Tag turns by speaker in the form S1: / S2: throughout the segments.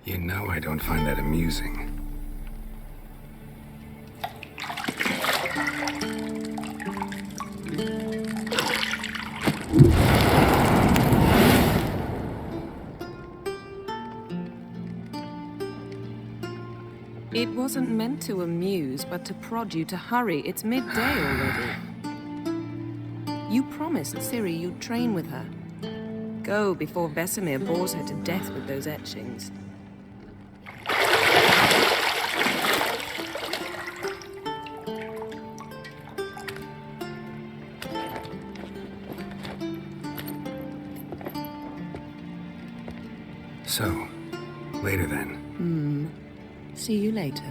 S1: You know I don't find that amusing.
S2: It wasn't meant to amuse, but to prod you to hurry. It's midday already. You promised Ciri you'd train with her. Go before Vesemir bores her to death with those etchings.
S1: So, later then.
S2: See you later.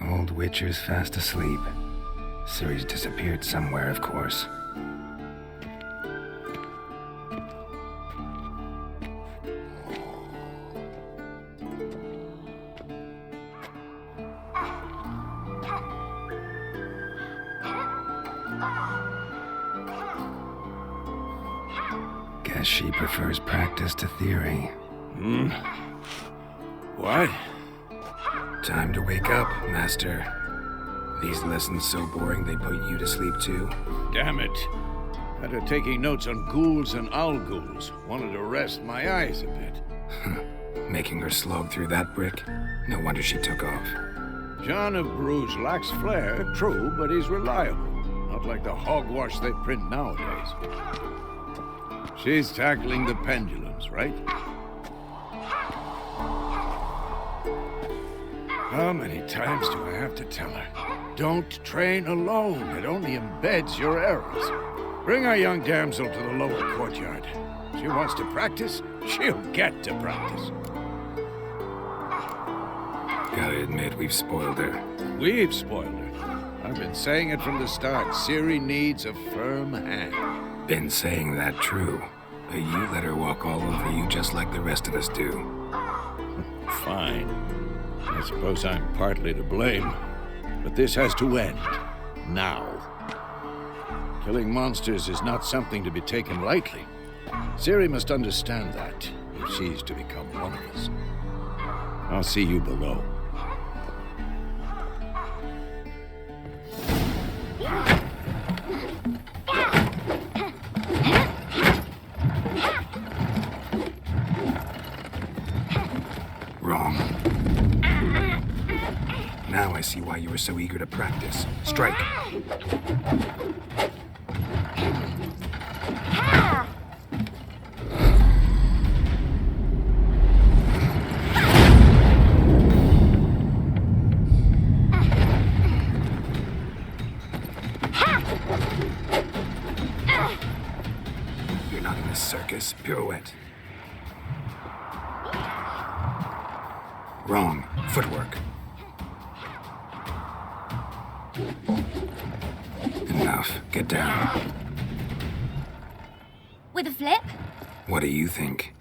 S1: Old Witcher's fast asleep. Ciri's disappeared somewhere, of course. Guess she prefers practice to theory.
S3: What?
S1: Time to wake up, Master. These lessons so boring they put you to sleep too?
S3: Damn it. After taking notes on ghouls and owl ghouls, wanted to rest my eyes a bit.
S1: Making her slog through that brick? No wonder she took off.
S3: John of Bruges lacks flair, true, but he's reliable. Not like the hogwash they print nowadays. She's tackling the pendulums, right? How many times do I have to tell her? Don't train alone. It only embeds your errors. Bring our young damsel to the lower courtyard. She wants to practice, she'll get to practice.
S1: Gotta admit, we've spoiled her.
S3: We've spoiled her. I've been saying it from the start. Ciri needs a firm hand.
S1: Been saying that true. But you let her walk all over you just like the rest of us do.
S3: Fine. I suppose I'm partly to blame. But this has to end. Now. Killing monsters is not something to be taken lightly. Ciri must understand that, if she's to become one of us. I'll see you below.
S1: Wrong. Now I see why you were so eager to practice. Strike. You're not in a circus. Pirouette. Wrong. Footwork. Enough. Get down.
S4: With a flip?
S1: What do you think?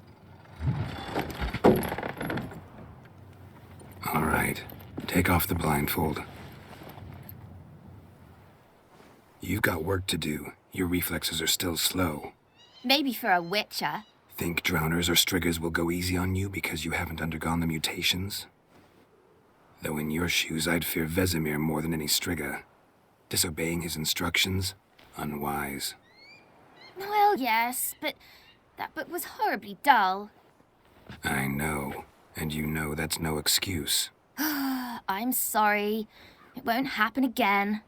S1: All right. Take off the blindfold. You've got work to do. Your reflexes are still slow.
S4: Maybe for a witcher.
S1: Think drowners or striggers will go easy on you because you haven't undergone the mutations? Though in your shoes, I'd fear Vesemir more than any strigger. Disobeying his instructions? Unwise.
S4: Well, yes, but that book was horribly dull.
S1: I know, and you know that's no excuse.
S4: I'm sorry. It won't happen again.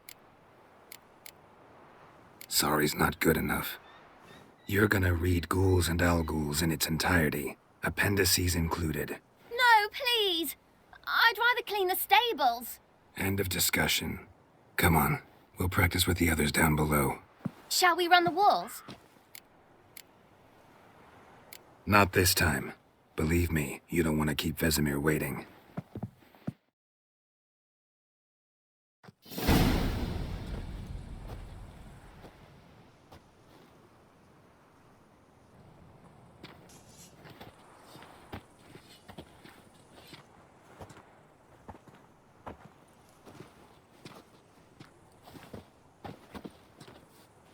S1: Sorry's not good enough. You're gonna read Ghouls and Alghouls in its entirety, appendices included.
S4: No, please! I'd rather clean the stables.
S1: End of discussion. Come on, we'll practice with the others down below.
S4: Shall we run the walls?
S1: Not this time. Believe me, you don't want to keep Vesemir waiting.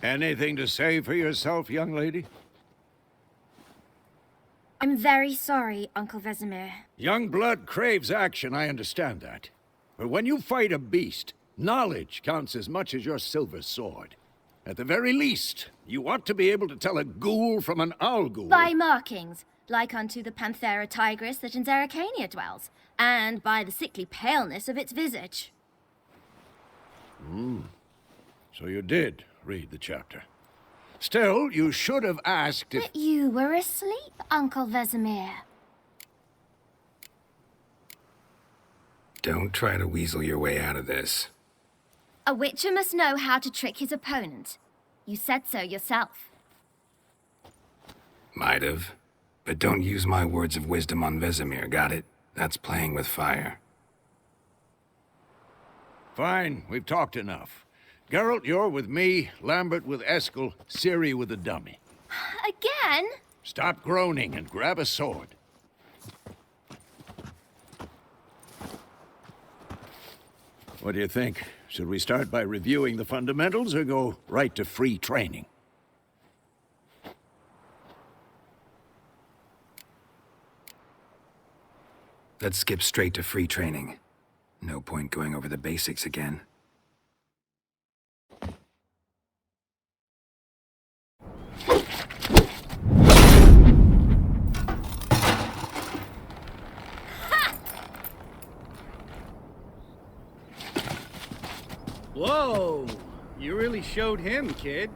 S3: Anything to say for yourself, young lady?
S4: I'm very sorry, Uncle Vesemir.
S3: Young blood craves action, I understand that. But when you fight a beast, knowledge counts as much as your silver sword. At the very least, you ought to be able to tell a ghoul from an Alghoul.
S4: By markings, like unto the Panthera tigris that in Zerrikania dwells, and by the sickly paleness of its visage.
S3: So you did read the chapter. Still, you should have asked if...
S4: But you were asleep, Uncle Vesemir.
S1: Don't try to weasel your way out of this.
S4: A witcher must know how to trick his opponent. You said so yourself.
S1: Might have. But don't use my words of wisdom on Vesemir, got it? That's playing with fire.
S3: Fine, we've talked enough. Geralt, you're with me, Lambert with Eskel, Ciri with the dummy.
S4: Again?
S3: Stop groaning and grab a sword. What do you think? Should we start by reviewing the fundamentals or go right to free training?
S1: Let's skip straight to free training. No point going over the basics again.
S5: Whoa! You really showed him, kid.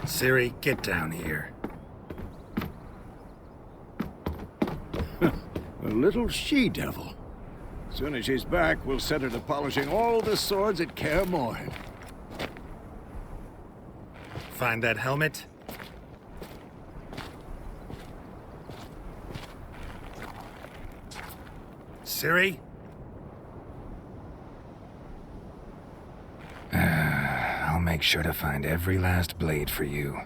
S1: Ciri, get down here.
S3: A little she-devil. As soon as she's back, we'll set her to polishing all the swords at Kaer Morhen.
S1: Find that helmet? Ciri? I'll make sure to find every last blade for you.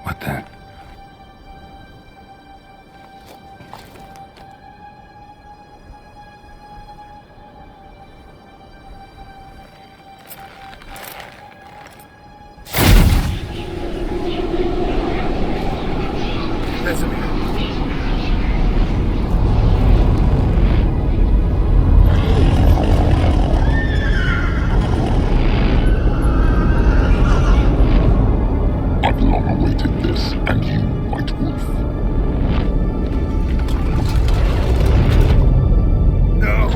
S1: What the?
S6: I've long awaited this, and you, White Wolf.
S1: No!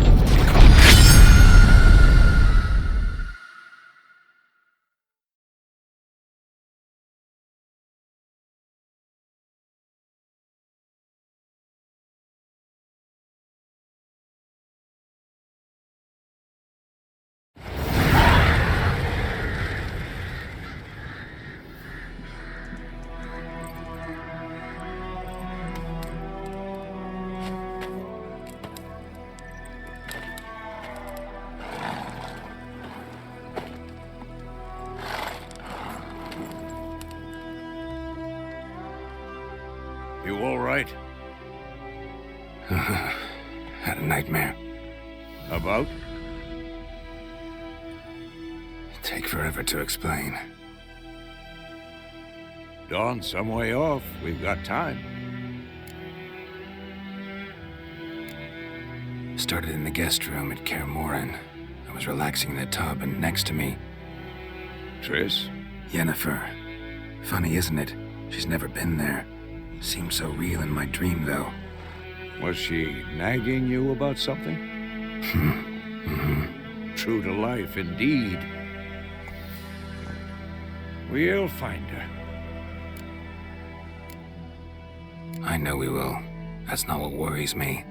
S3: You all right?
S1: Had a nightmare.
S3: About?
S1: Take forever to explain.
S3: Dawn's some way off. We've got time.
S1: Started in the guest room at Kaer Morhen. I was relaxing in the tub, and next to me,
S3: Triss?
S1: Yennefer. Funny, isn't it? She's never been there. Seemed so real in my dream, though.
S3: Was she nagging you about something? True to life, indeed. We'll find her.
S1: I know we will. That's not what worries me.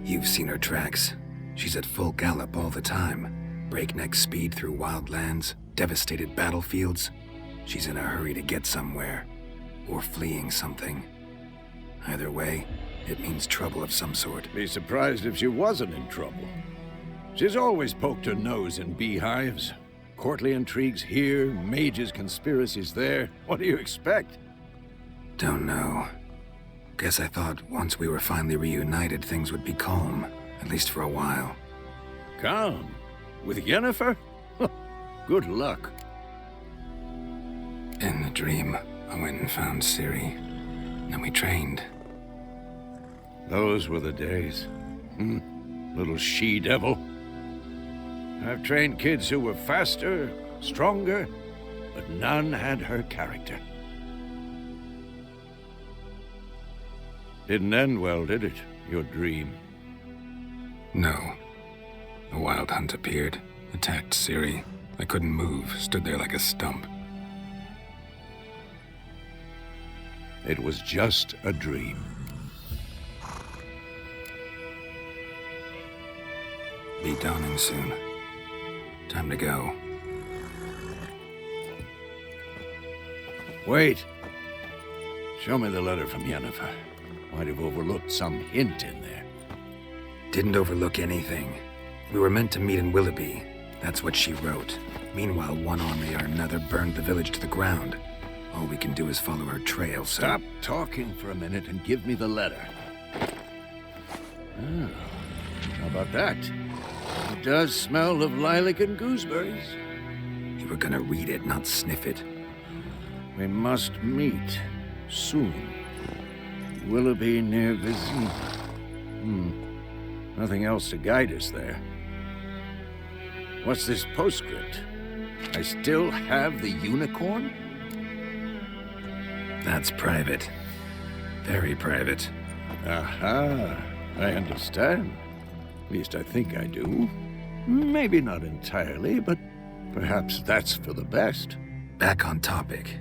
S1: You've seen her tracks. She's at full gallop all the time. Breakneck speed through wildlands, devastated battlefields. She's in a hurry to get somewhere. Or fleeing something. Either way, it means trouble of some sort.
S3: Be surprised if she wasn't in trouble. She's always poked her nose in beehives. Courtly intrigues here, mages' conspiracies there. What do you expect?
S1: Don't know. Guess I thought once we were finally reunited, things would be calm. At least for a while.
S3: Calm? With Yennefer? Good luck.
S1: In the dream, I went and found Ciri. Then we trained.
S3: Those were the days. Little she-devil. I've trained kids who were faster, stronger, but none had her character. Didn't end well, did it? Your dream?
S1: No. A wild hunt appeared, attacked Ciri. I couldn't move, stood there like a stump.
S3: It was just a dream.
S1: Be dawning soon. Time to go.
S3: Wait. Show me the letter from Yennefer. Might have overlooked some hint in there.
S1: Didn't overlook anything. We were meant to meet in Willoughby. That's what she wrote. Meanwhile, one army or another burned the village to the ground. All we can do is follow her trail, so...
S3: Stop talking for a minute and give me the letter. How about that? It does smell of lilac and gooseberries.
S1: You were gonna read it, not sniff it.
S3: We must meet soon. Willoughby near Vizima. Nothing else to guide us there. What's this postscript? I still have the unicorn?
S1: That's private. Very private.
S3: Aha, I understand. At least I think I do. Maybe not entirely, but perhaps that's for the best.
S1: Back on topic.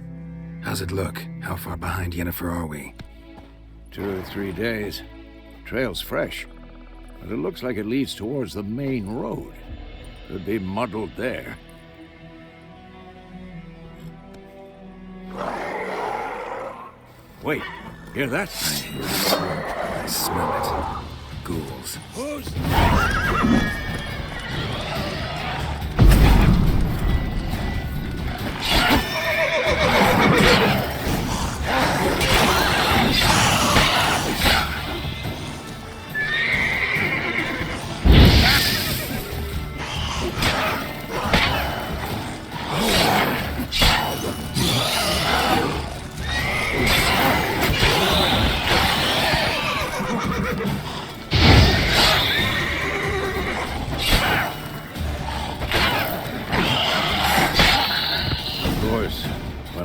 S1: How's it look? How far behind Yennefer are we?
S3: 2 or 3 days. Trail's fresh, but it looks like it leads towards the main road. Could be muddled there. Wait, hear that?
S1: I smell it. Ghouls.
S3: Who's...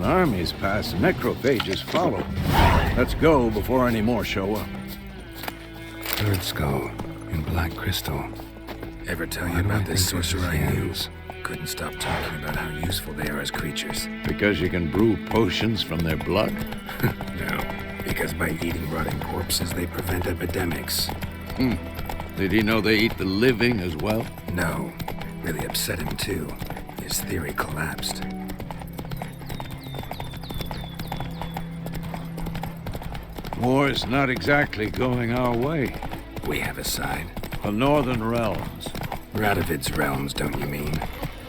S3: Armies pass, necrophages follow. Let's go before any more show up.
S1: Third skull in black crystal. Ever tell you about this sorcerer I use? Couldn't stop talking about how useful they are as creatures.
S3: Because you can brew potions from their blood?
S1: No, because by eating rotting corpses, they prevent epidemics.
S3: Did he know they eat the living as well?
S1: No. Really upset him, too. His theory collapsed.
S3: War's not exactly going our way.
S1: We have a side.
S3: The Northern Realms.
S1: Radovid's realms, don't you mean?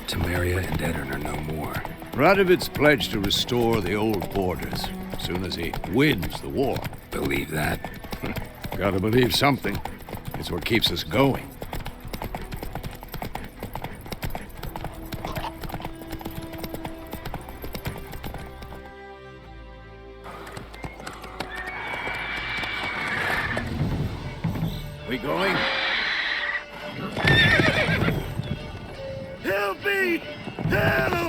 S1: Temeria and Edirn are no more.
S3: Radovid's pledged to restore the old borders. soon as he wins the war.
S1: Believe that?
S3: Gotta believe something. It's what keeps us going. We going?
S5: Help me! Help!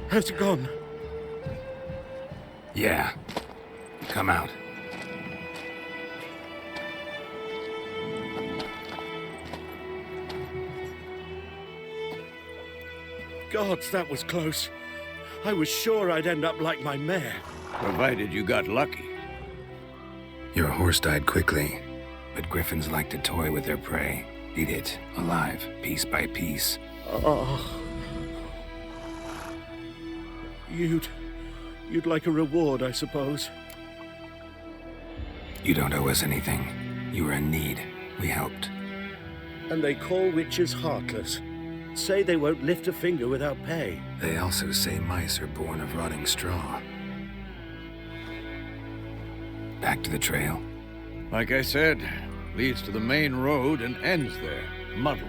S5: Has it gone?
S1: Yeah. Come out.
S5: Gods, that was close. I was sure I'd end up like my mare.
S3: Provided you got lucky.
S1: Your horse died quickly, but griffins like to toy with their prey. Eat it, alive, piece by piece.
S5: Oh. You'd like a reward, I suppose.
S1: You don't owe us anything. You were in need. We helped.
S5: And they call witches heartless. Say they won't lift a finger without pay.
S1: They also say mice are born of rotting straw. Back to the trail.
S3: Like I said, leads to the main road and ends there, muddled.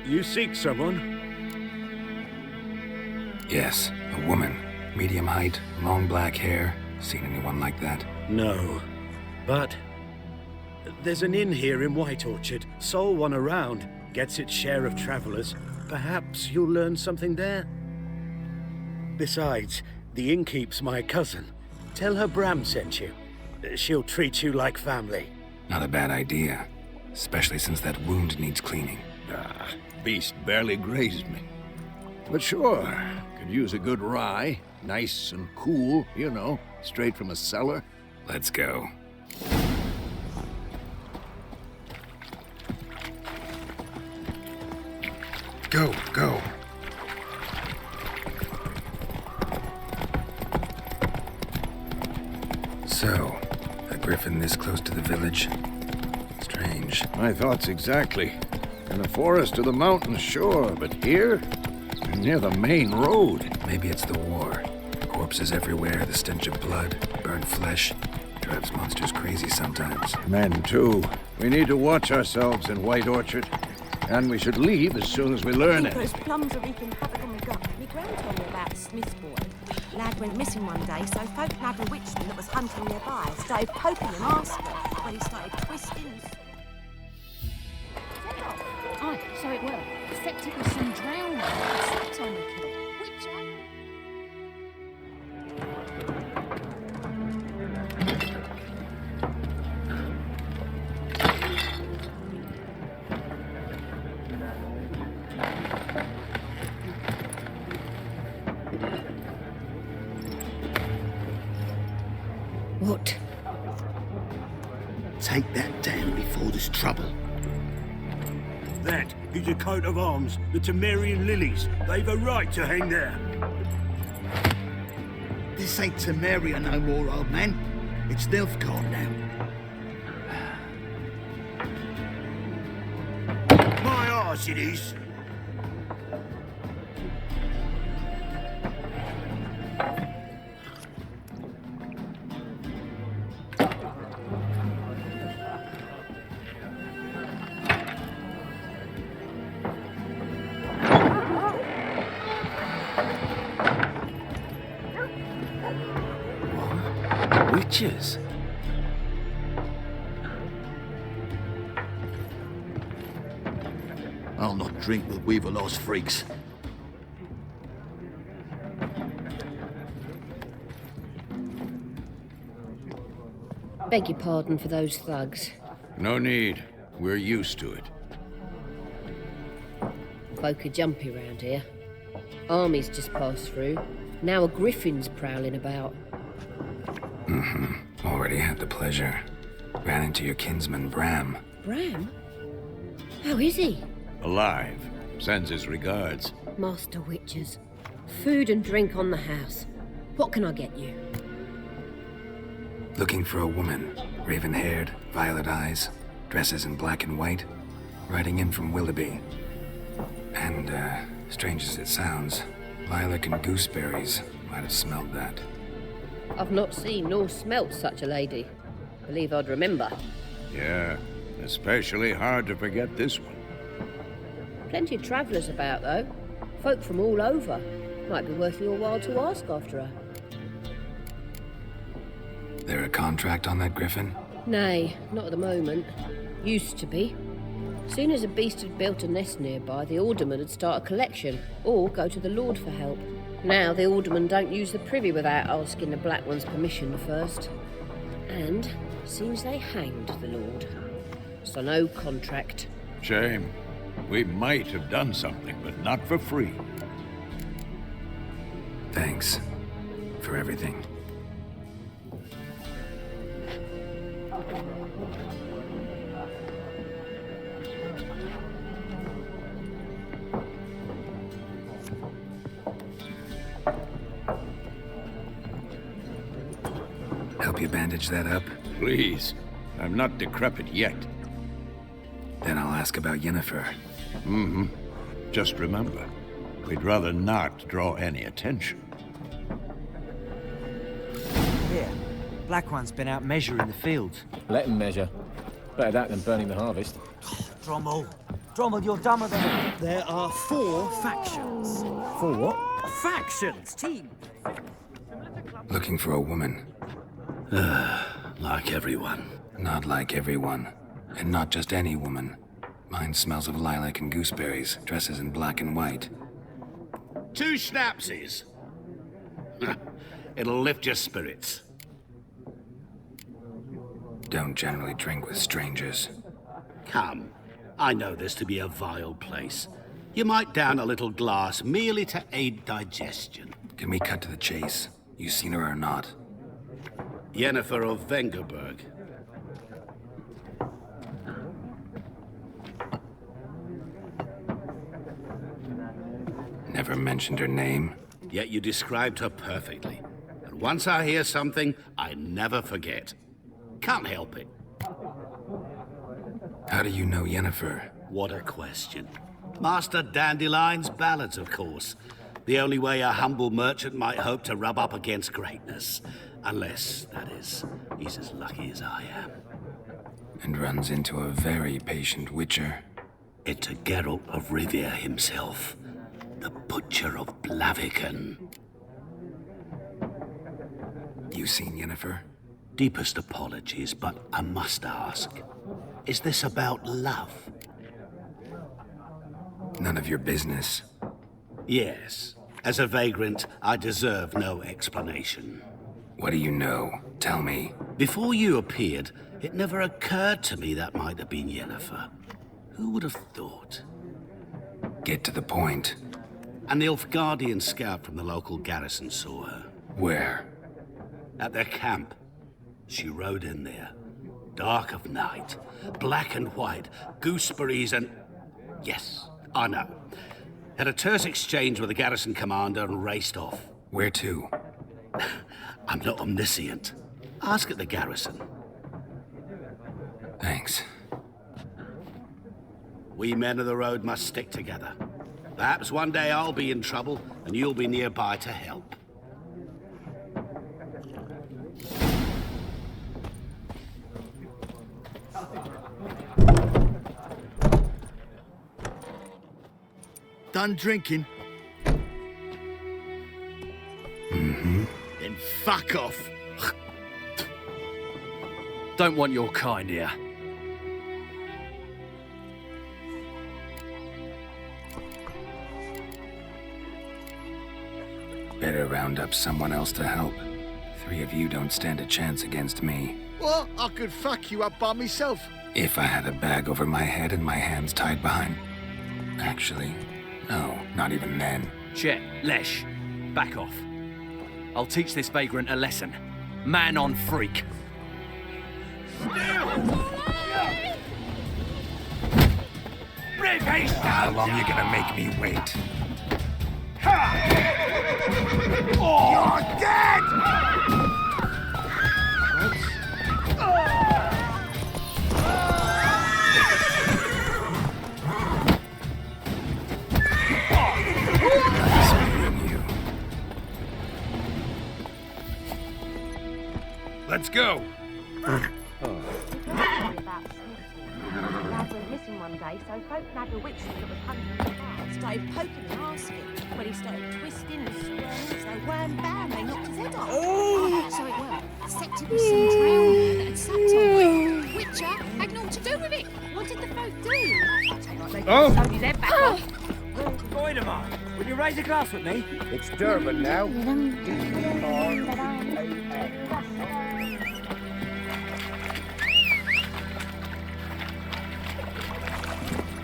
S5: You seek someone?
S1: Yes, a woman. Medium height, long black hair. Seen anyone like that?
S5: No. But there's an inn here in White Orchard. Sole one around. Gets its share of travelers. Perhaps you'll learn something there. Besides, the innkeep's my cousin. Tell her Bram sent you. She'll treat you like family.
S1: Not a bad idea. Especially since that wound needs cleaning.
S3: Beast barely grazed me. But sure, could use a good rye. Nice and cool, you know, straight from a cellar.
S1: Let's go. Go, go. So, a griffin this close to the village? Strange.
S3: My thoughts exactly. In the forest or the mountains, sure, but here? Near the main road.
S1: Maybe it's the war. Corpses everywhere, the stench of blood, burnt flesh. Drives monsters crazy sometimes.
S3: Men, too. We need to watch ourselves in White Orchard. And we should leave as soon as we learn
S7: Those
S3: anything.
S7: plums are wreaking havoc on the gut. My gran told me about Smith's boy. Lad went missing one day, so folk had a witchman that was hunting nearby. Started poking him, asking when he started twisting.
S4: Aye, so it will. Except it was some drowning. Slept on the kid. Which
S8: What? Take that down before there's trouble.
S5: That is a coat of arms, the Temerian lilies. They've a right to hang there.
S8: This ain't Temeria no more, old man. It's Nilfgaard now.
S5: My arse it is.
S1: Witches?
S8: I'll not drink with Weaverlost freaks.
S9: Beg your pardon for those thugs.
S3: No need. We're used to it.
S9: Folk are jumpy round here. Armies just passed through. Now a griffin's prowling about.
S1: Already had the pleasure. Ran into your kinsman, Bram.
S9: Bram? How is he?
S3: Alive. Sends his regards.
S9: Master Witchers. Food and drink on the house. What can I get you?
S1: Looking for a woman. Raven-haired, violet eyes, dresses in black and white. Riding in from Willoughby. And, strange as it sounds, lilac and gooseberries might have smelled that.
S9: I've not seen nor smelt such a lady. Believe I'd remember.
S3: Yeah, especially hard to forget this one.
S9: Plenty of travellers about, though. Folk from all over. Might be worth your while to ask after her.
S1: There a contract on that griffin?
S9: Nay, not at the moment. Used to be. Soon as a beast had built a nest nearby, the alderman would start a collection, or go to the Lord for help. Now the alderman don't use the privy without asking the Black One's permission first. And seems they hanged the Lord. So no contract.
S3: Shame. We might have done something, but not for free.
S1: Thanks. For everything. Help you bandage that up?
S3: Please. I'm not decrepit yet.
S1: Then I'll ask about Yennefer.
S3: Just remember, we'd rather not draw any attention.
S10: Here, Black One's been out measuring the fields.
S11: Let him measure. Better that than burning the harvest.
S10: Drommel. Drommel, you're dumber than...
S5: There are 4 factions.
S11: 4 what?
S10: Factions, team.
S1: Looking for a woman.
S8: Like everyone.
S1: Not like everyone. And not just any woman. Mine smells of lilac and gooseberries, dresses in black and white.
S8: 2 schnapsies. It'll lift your spirits.
S1: Don't generally drink with strangers.
S8: Come. I know this to be a vile place. You might down a little glass merely to aid digestion.
S1: Can we cut to the chase? You seen her or not?
S8: Yennefer of Vengerberg.
S1: Never mentioned her name.
S8: Yet you described her perfectly. And once I hear something, I never forget. Can't help it.
S1: How do you know Yennefer?
S8: What a question. Master Dandelion's ballads, of course. The only way a humble merchant might hope to rub up against greatness. Unless, that is, he's as lucky as I am.
S1: And runs into a very patient witcher.
S8: Into Geralt of Rivia himself. The Butcher of Blaviken.
S1: You seen Yennefer?
S8: Deepest apologies, but I must ask. Is this about love?
S1: None of your business.
S8: Yes. As a vagrant, I deserve no explanation.
S1: What do you know? Tell me.
S8: Before you appeared, it never occurred to me that might have been Yennefer. Who would have thought?
S1: Get to the point.
S8: An Nilfgaardian scout from the local garrison saw her.
S1: Where?
S8: At their camp. She rode in there. Dark of night. Black and white. Gooseberries and... Yes, I know. Had a terse exchange with the garrison commander and raced off.
S1: Where to?
S8: I'm not omniscient. Ask at the garrison.
S1: Thanks.
S8: We men of the road must stick together. Perhaps one day I'll be in trouble and you'll be nearby to help.
S5: Done drinking? Then fuck off.
S11: Don't want your kind here.
S1: Better round up someone else to help. 3 of you don't stand a chance against me.
S12: What? I could fuck you up by myself.
S1: If I had a bag over my head and my hands tied behind... Actually, no, not even then.
S11: Chet, Lesh, back off. I'll teach this vagrant a lesson. Man on freak.
S1: How long you gonna make me wait?
S12: You're dead!
S1: Let's go.
S7: Lad went missing one day, so folk nabbed a witchman that was hunting the bar. Started poking and asking. When he started twisting and swirling as though worm bam, they knocked his head off. Oh, so it worked. Except it was some drowner that had sucked on Witcher had naught to do with it. What did the folk do?
S10: Oh!
S7: Sewed his head back off.
S10: Goidemar, will you raise a glass with me?
S12: It's Durban now.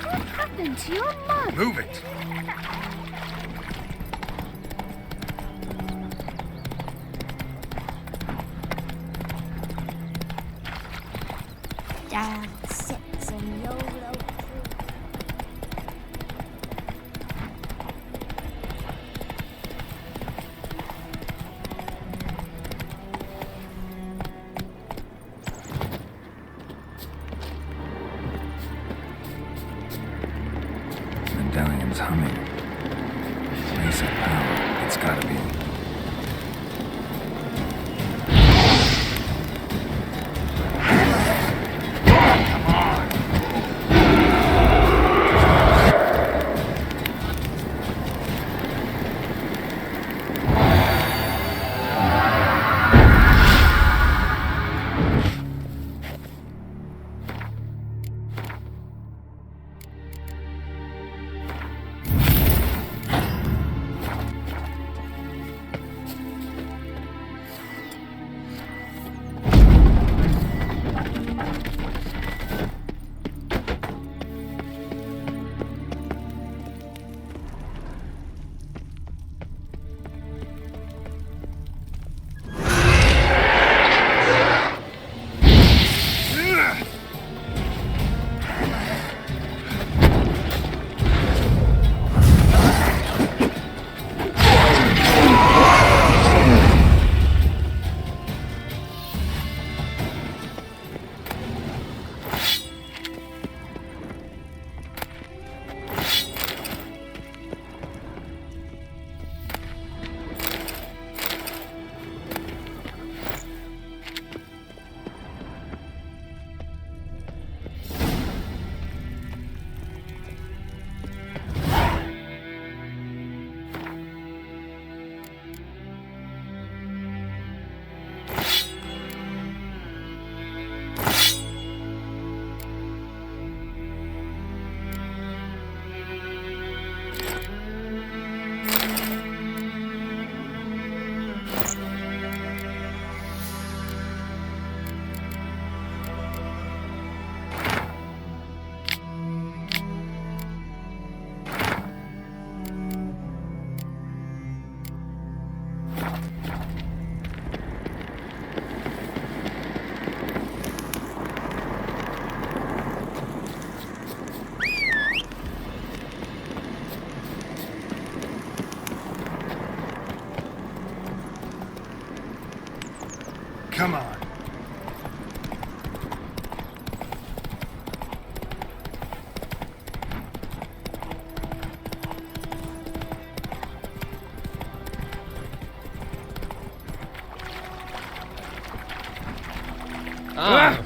S4: What happened to your mug?
S1: Move it.
S4: Dad sits in YOLO.
S1: Medallion's humming. Basic power. It's gotta be. Come on.
S11: Ah!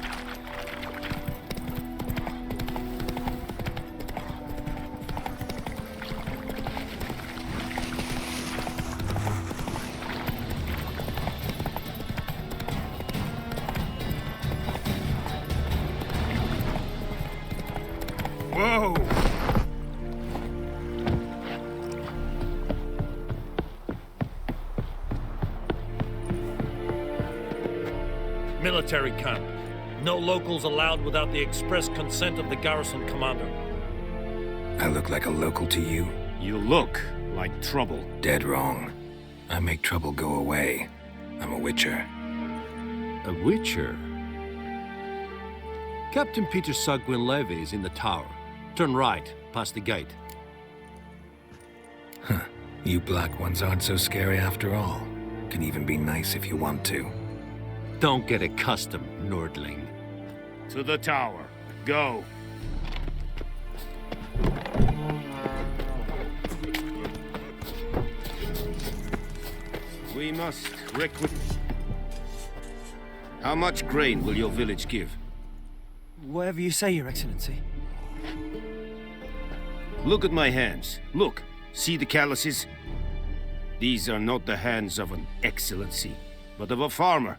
S1: Whoa!
S13: Military camp. No locals allowed without the express consent of the garrison commander.
S1: I look like a local to you?
S14: You look like trouble.
S1: Dead wrong. I make trouble go away. I'm a witcher.
S14: A witcher? Captain Peter Sagwin Levy is in the tower. Turn right, past the gate.
S1: Huh. You black ones aren't so scary after all. Can even be nice if you want to.
S14: Don't get accustomed, Nordling.
S15: To the tower. Go.
S14: We must requite. How much grain will your village give?
S10: Whatever you say, Your Excellency.
S14: Look at my hands. Look. See the calluses? These are not the hands of an excellency, but of a farmer.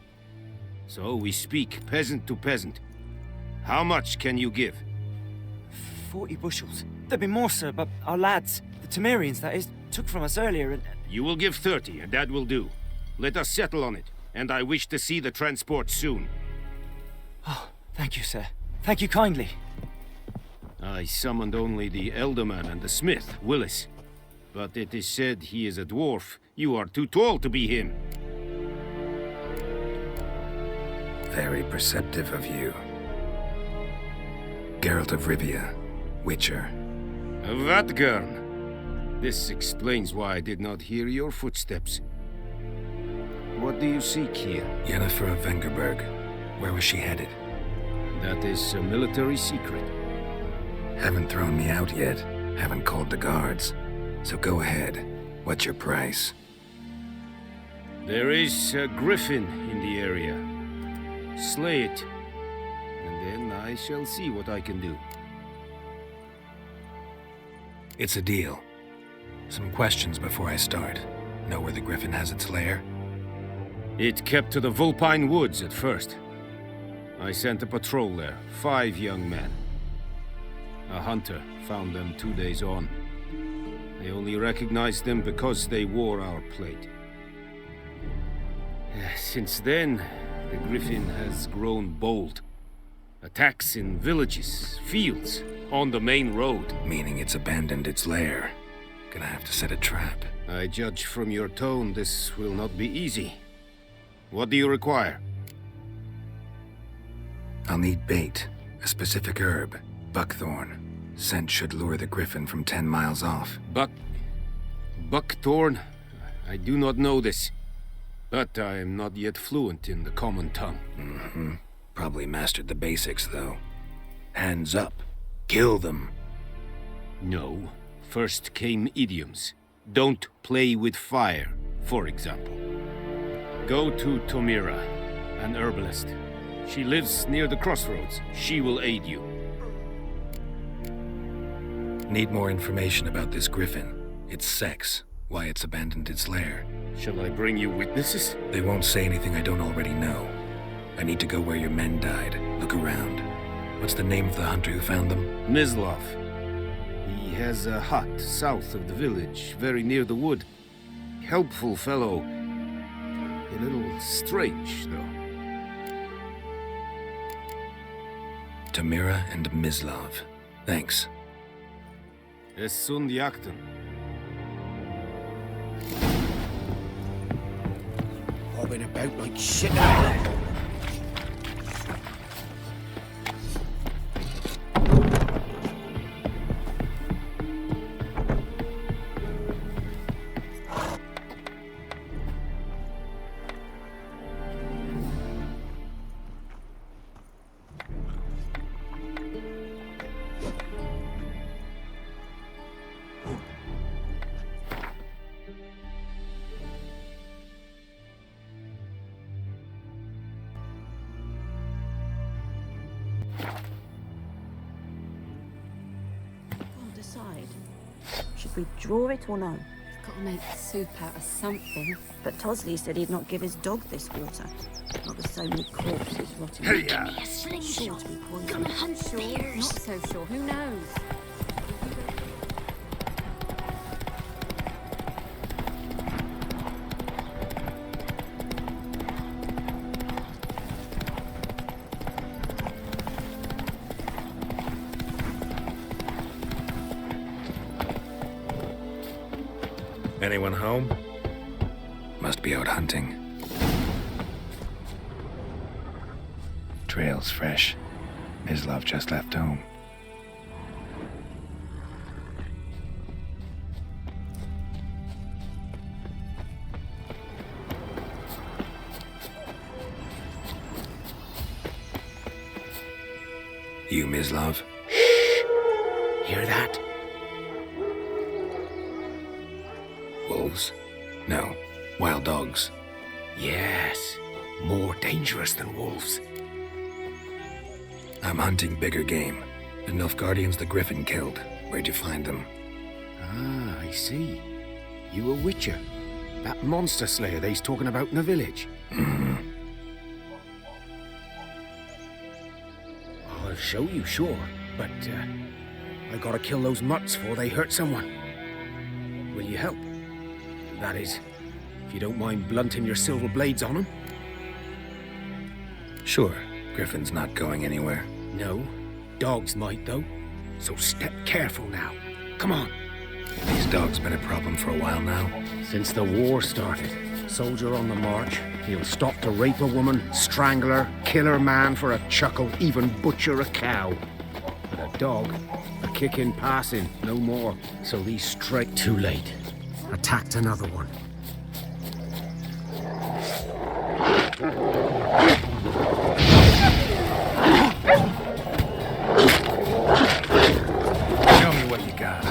S14: So we speak peasant to peasant. How much can you give?
S10: 40 bushels. There'd be more, sir, but our lads, the Temerians, that is, took from us earlier and...
S14: You will give 30, and that will do. Let us settle on it, and I wish to see the transport soon.
S10: Oh, thank you, sir. Thank you kindly.
S14: I summoned only the Elderman and the smith, Willis. But it is said he is a dwarf. You are too tall to be him.
S1: Very perceptive of you. Geralt of Rivia, Witcher.
S14: Vatgern. This explains why I did not hear your footsteps. What do you seek here?
S1: Yennefer of Vengerberg. Where was she headed?
S14: That is a military secret.
S1: Haven't thrown me out yet. Haven't called the guards. So go ahead. What's your price?
S14: There is a griffin in the area. Slay it. And then I shall see what I can do.
S1: It's a deal. Some questions before I start. Know where the griffin has its lair?
S14: It kept to the Vulpine Woods at first. I sent a patrol there, 5 young men. A hunter found them 2 days on. I only recognized them because they wore our plate. Since then, the griffin has grown bold. Attacks in villages, fields, on the main road.
S1: Meaning it's abandoned its lair. Gonna have to set a trap.
S14: I judge from your tone this will not be easy. What do you require?
S1: I'll need bait. A specific herb. Buckthorn. Scent should lure the griffin from 10 miles off.
S14: Buckthorn? I do not know this. But I am not yet fluent in the common tongue.
S1: Mm-hmm. Probably mastered the basics, though. Hands up. Kill them.
S14: No. First came idioms. Don't play with fire, for example. Go to Tomira, an herbalist. She lives near the crossroads. She will aid you.
S1: Need more information about this griffin. Its sex. Why it's abandoned its lair.
S14: Shall I bring you witnesses?
S1: They won't say anything I don't already know. I need to go where your men died. Look around. What's the name of the hunter who found them?
S14: Mislav. He has a hut south of the village, very near the wood. Helpful fellow. A little strange, though.
S1: Tamira and Mislav. Thanks.
S14: Es sund jakten.
S12: Bobbing about like shit.
S7: Decide. Should we draw it or no?
S16: Got to make soup out of something.
S7: But Tosley said he'd not give his dog this water. Not with so many corpses rotting.
S16: Hey, give me a slingshot.
S7: Sure to be poisoned.
S16: Gonna hunt sure. Not so sure. Who knows?
S13: Anyone home?
S1: Must be out hunting. Trail's fresh. Mislav just left home. You, Mislav?
S12: Hear that?
S1: Wolves? No. Wild dogs.
S12: Yes. More dangerous than wolves.
S1: I'm hunting bigger game. The Nilfgaardians the Griffin killed. Where'd you find them?
S12: Ah, I see. You a witcher. That monster slayer they's talking about in the village. I'll show you, sure. But, I gotta kill those mutts before they hurt someone. Will you help? That is, if you don't mind blunting your silver blades on them.
S1: Sure. Griffin's not going anywhere.
S12: No. Dogs might, though. So step careful now. Come on.
S1: These dogs been a problem for a while now.
S12: Since the war started. Soldier on the march. He'll stop to rape a woman, strangle her, kill her man for a chuckle, even butcher a cow. But a dog, a kick in passing, no more. So these straight too late. Attacked another one.
S1: Show me what you got.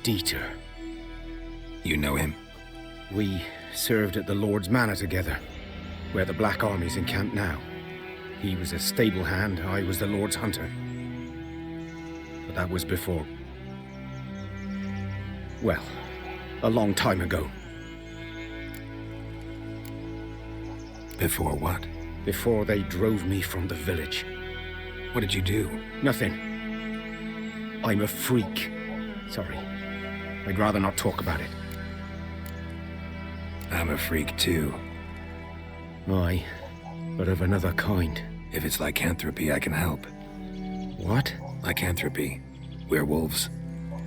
S12: Dieter.
S1: You know him?
S12: We served at the Lord's Manor together, where the Black Army's encamped now. He was a stable hand, I was the Lord's hunter. But that was before... well, a long time ago.
S1: Before what?
S12: Before they drove me from the village.
S1: What did you do?
S12: Nothing. I'm a freak. Sorry. I'd rather not talk about it.
S1: I'm a freak too.
S12: Aye, but of another kind.
S1: If it's lycanthropy, I can help.
S12: What?
S1: Lycanthropy. Werewolves.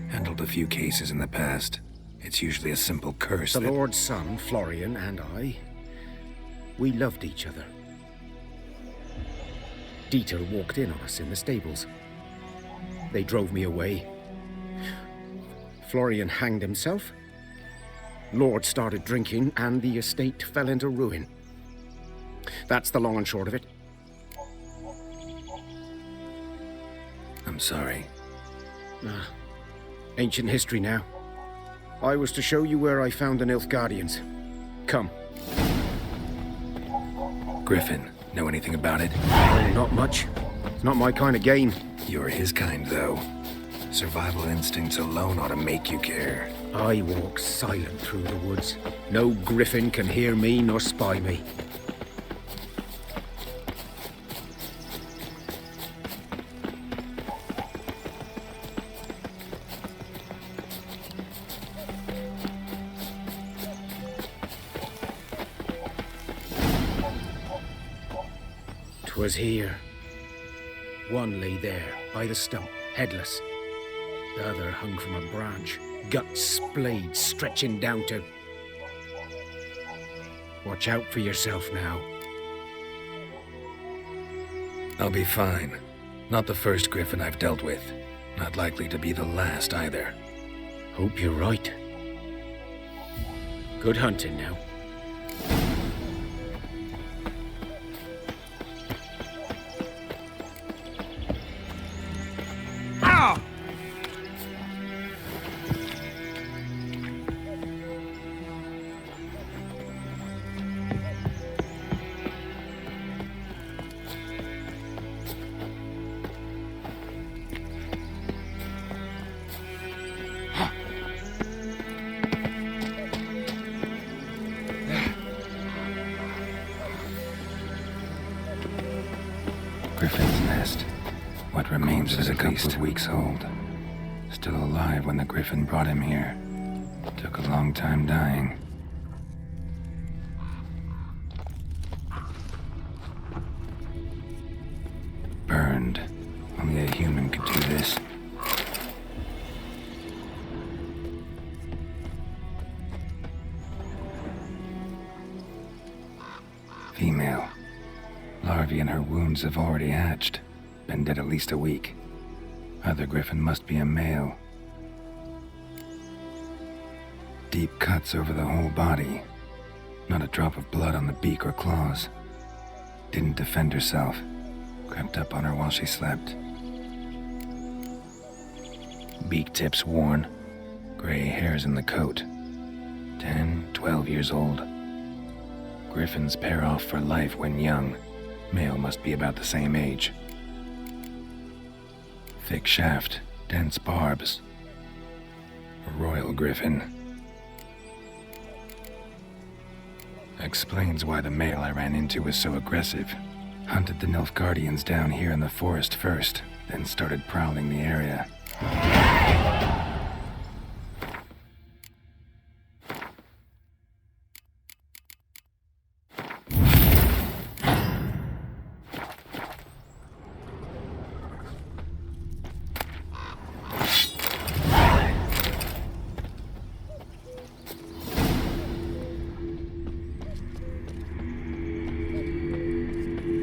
S1: Handled a few cases in the past. It's usually a simple curse
S12: The
S1: that...
S12: Lord's son, Florian, and I, we loved each other. Dieter walked in on us in the stables. They drove me away. Florian hanged himself. Lord started drinking, and the estate fell into ruin. That's the long and short of it.
S1: I'm sorry.
S12: Ancient history now. I was to show you where I found the Nilfgaardians. Come.
S1: Griffin, know anything about it?
S12: Oh, not much. It's not my kind of game.
S1: You're his kind, though. Survival instincts alone ought to make you care.
S12: I walk silent through the woods. No griffin can hear me nor spy me. was here. One lay there, by the stump, headless. The other hung from a branch, guts splayed, stretching down to... Watch out for yourself now.
S1: I'll be fine. Not the first griffin I've dealt with. Not likely to be the last either.
S12: Hope you're right. Good hunting now.
S1: Griffin's nest. What remains is a couple of weeks old. Still alive when the Griffin brought him here. Took a long time dying. Burned. Only a human could do this. Female. Larvae in her wounds have already hatched. Been dead at least a week. Other Griffin must be a male. Deep cuts over the whole body. Not a drop of blood on the beak or claws. Didn't defend herself. Crept up on her while she slept. Beak tips worn. Gray hairs in the coat. 10, 12 years old. Griffins pair off for life when young. Male must be about the same age. Thick shaft, dense barbs. A royal griffin. Explains why the male I ran into was so aggressive. Hunted the Nilfgaardians down here in the forest first, then started prowling the area.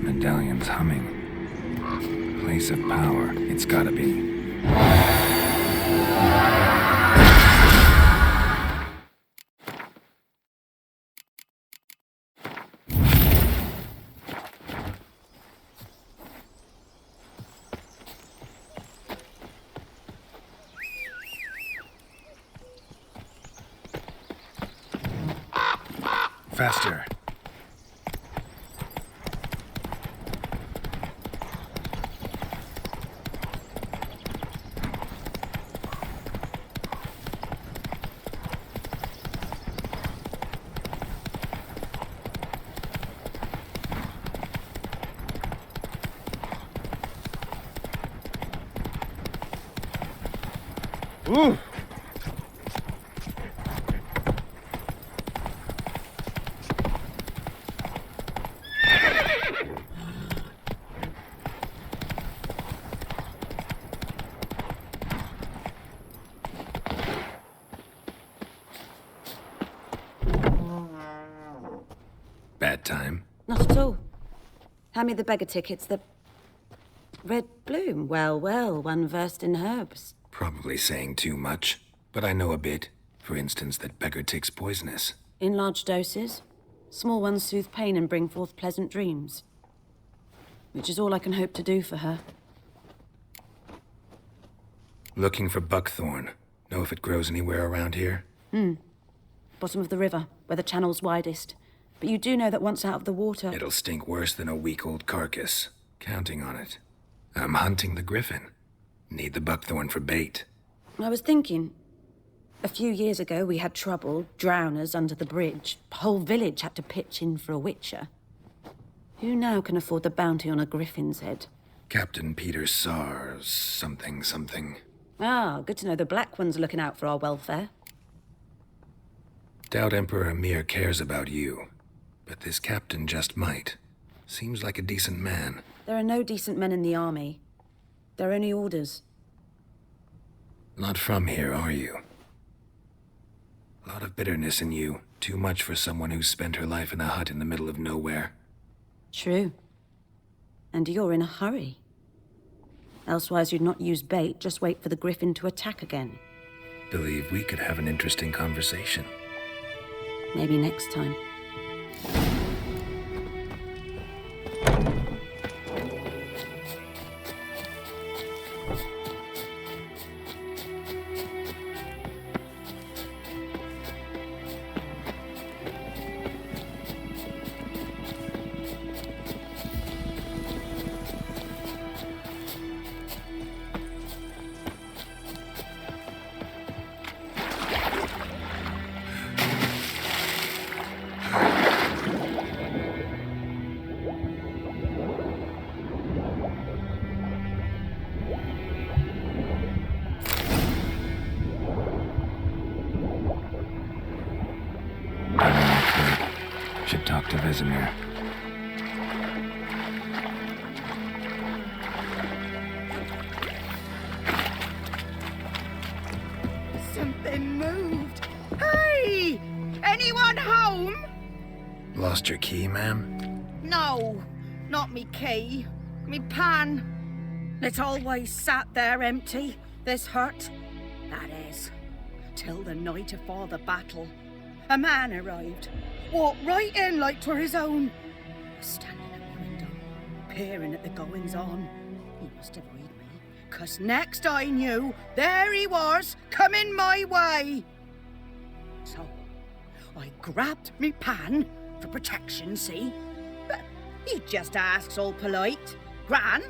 S1: Medallion's humming. Place of power, it's gotta be. Faster.
S12: Ooh.
S1: Bad time?
S17: Not at all. Hand me the beggar tickets, the red bloom. Well, well, one versed in herbs.
S1: Probably saying too much, but I know a bit. For instance, that beggar tick's poisonous.
S17: In large doses. Small ones soothe pain and bring forth pleasant dreams. Which is all I can hope to do for her.
S1: Looking for buckthorn. Know if it grows anywhere around here?
S17: Bottom of the river, where the channel's widest. But you do know that once out of the water...
S1: It'll stink worse than a week-old carcass. Counting on it. I'm hunting the griffin. Need the buckthorn for bait.
S17: I was thinking... A few years ago, we had trouble, drowners under the bridge. Whole village had to pitch in for a witcher. Who now can afford the bounty on a griffin's head?
S1: Captain Peter Sars, something.
S17: Ah, good to know the Black One's looking out for our welfare.
S1: Doubt Emperor Emir cares about you. But this captain just might. Seems like a decent man.
S17: There are no decent men in the army. There are only orders.
S1: Not from here, are you? A lot of bitterness in you. Too much for someone who's spent her life in a hut in the middle of nowhere.
S17: True. And you're in a hurry. Elsewise you'd not use bait, just wait for the griffin to attack again.
S1: Believe we could have an interesting conversation.
S17: Maybe next time.
S1: Should talk to Vesemir.
S18: Something moved. Hey! Anyone home?
S1: Lost your key, ma'am?
S18: No, not me key. Me pan. It's always sat there empty, this hut. That is, till the night afore the battle. A man arrived, walked right in like 'twere his own. Was standing at the window, peering at the goings-on. He must have heard me, 'cause next I knew, there he was, coming my way. So, I grabbed me pan, for protection, see? But he just asks all polite, Gran,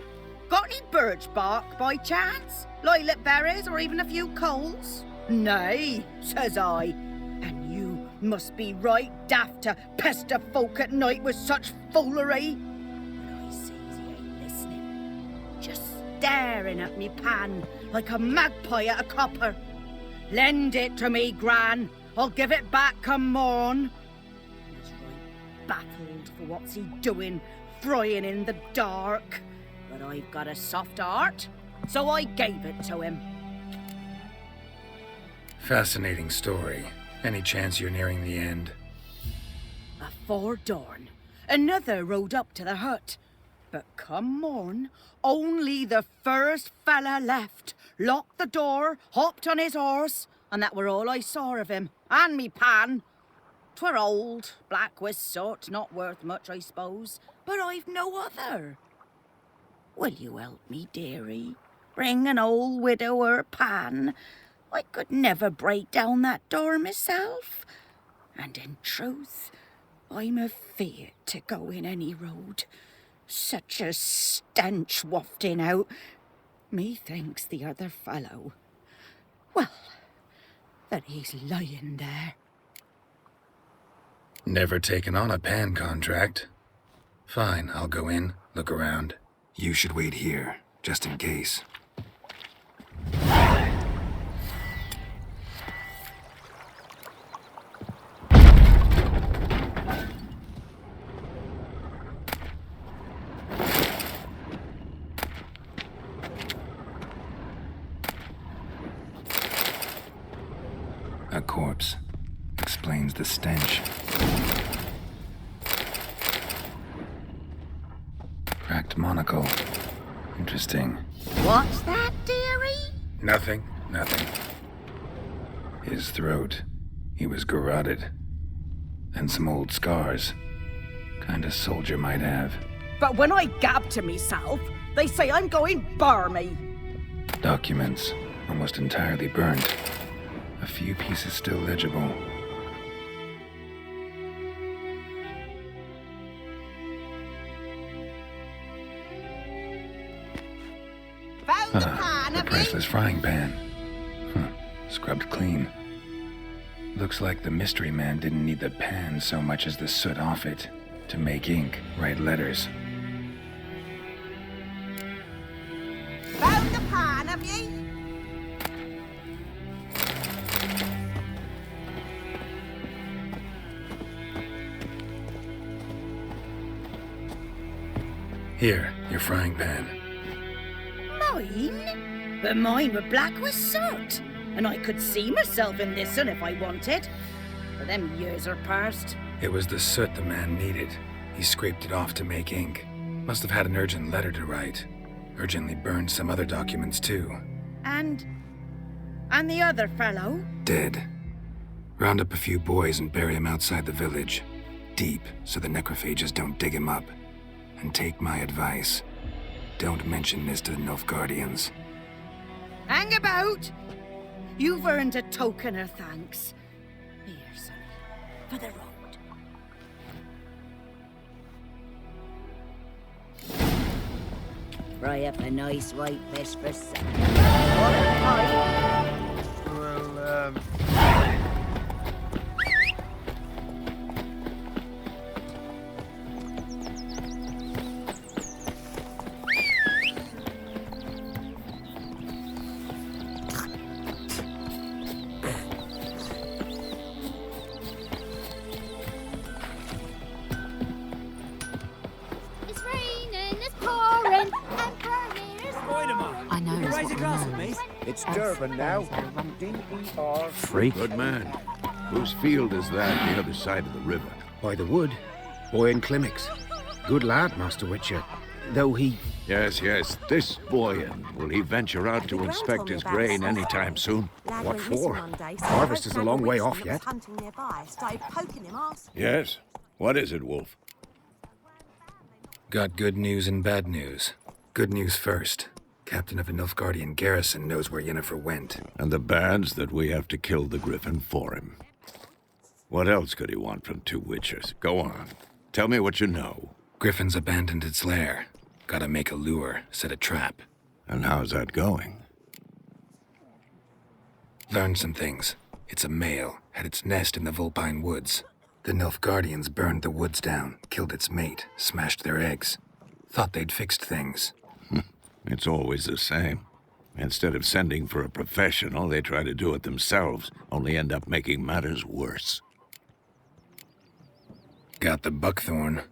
S18: got any birch bark by chance? Lilac berries or even a few coals? Nay, says I, and you must be right daft to pester folk at night with such foolery. But I sees he ain't listening, just staring at me pan like a magpie at a copper. Lend it to me, Gran. I'll give it back come morn. He was right baffled for what's he doing, frying in the dark. But I've got a soft heart, so I gave it to him.
S1: Fascinating story. Any chance you're nearing the end?
S18: Afore dawn, another rode up to the hut. But come morn, only the first fella left, locked the door, hopped on his horse, and that were all I saw of him, and me pan. 'Twere old, black with soot, not worth much, I suppose, but I've no other. Will you help me, dearie? Bring an old widower pan. I could never break down that door myself. And in truth, I'm afeard to go in any road. Such a stench wafting out. Methinks the other fellow, well, that he's lying there.
S1: Never taken on a pan contract. Fine, I'll go in, look around. You should wait here, just in case. A corpse. Explains the stench. Cracked monocle. Interesting.
S18: What's that, dearie?
S1: Nothing. His throat. He was garroted. And some old scars. Kind of soldier might have.
S18: But when I gab to myself, they say I'm going barmy.
S1: Documents. Almost entirely burnt. A few pieces still legible.
S18: Found the pan,
S1: the priceless frying pan. Scrubbed clean. Looks like the mystery man didn't need the pan so much as the soot off it to make ink, write letters.
S18: Found the pan, have ye?
S1: Here, your frying pan.
S18: Mine? But mine were black with soot, and I could see myself in this one if I wanted. But them years are past.
S1: It was the soot the man needed. He scraped it off to make ink. Must have had an urgent letter to write. Urgently burned some other documents too.
S18: And the other fellow?
S1: Dead. Round up a few boys and bury him outside the village. Deep, so the necrophages don't dig him up. And take my advice. Don't mention this to the Nilfgaardians.
S18: Hang about! You've earned a token of thanks. Here, sonny, for the road. Fry up a nice white fish for supper.
S19: Well,
S12: It's Durban now. D-E-R.
S3: Freak. Good man. Whose field is that the other side of the river?
S12: By the wood. Boy in Climmix. Good lad, Master Witcher. Though he...
S3: Yes. This Boyan. Will he venture out to inspect his grain anytime soon?
S12: What for? Harvest is a long way off yet.
S3: Yes? What is it, Wolf?
S1: Got good news and bad news. Good news first. Captain of a Nilfgaardian garrison knows where Yennefer went.
S3: And the bad's that we have to kill the Griffin for him. What else could he want from two Witchers? Go on. Tell me what you know.
S1: Griffin's abandoned its lair. Gotta make a lure, set a trap.
S3: And how's that going?
S1: Learned some things. It's a male, had its nest in the Vulpine Woods. The Nilfgaardians burned the woods down, killed its mate, smashed their eggs. Thought they'd fixed things.
S3: It's always the same. Instead of sending for a professional, they try to do it themselves, only end up making matters worse.
S1: Got the buckthorn.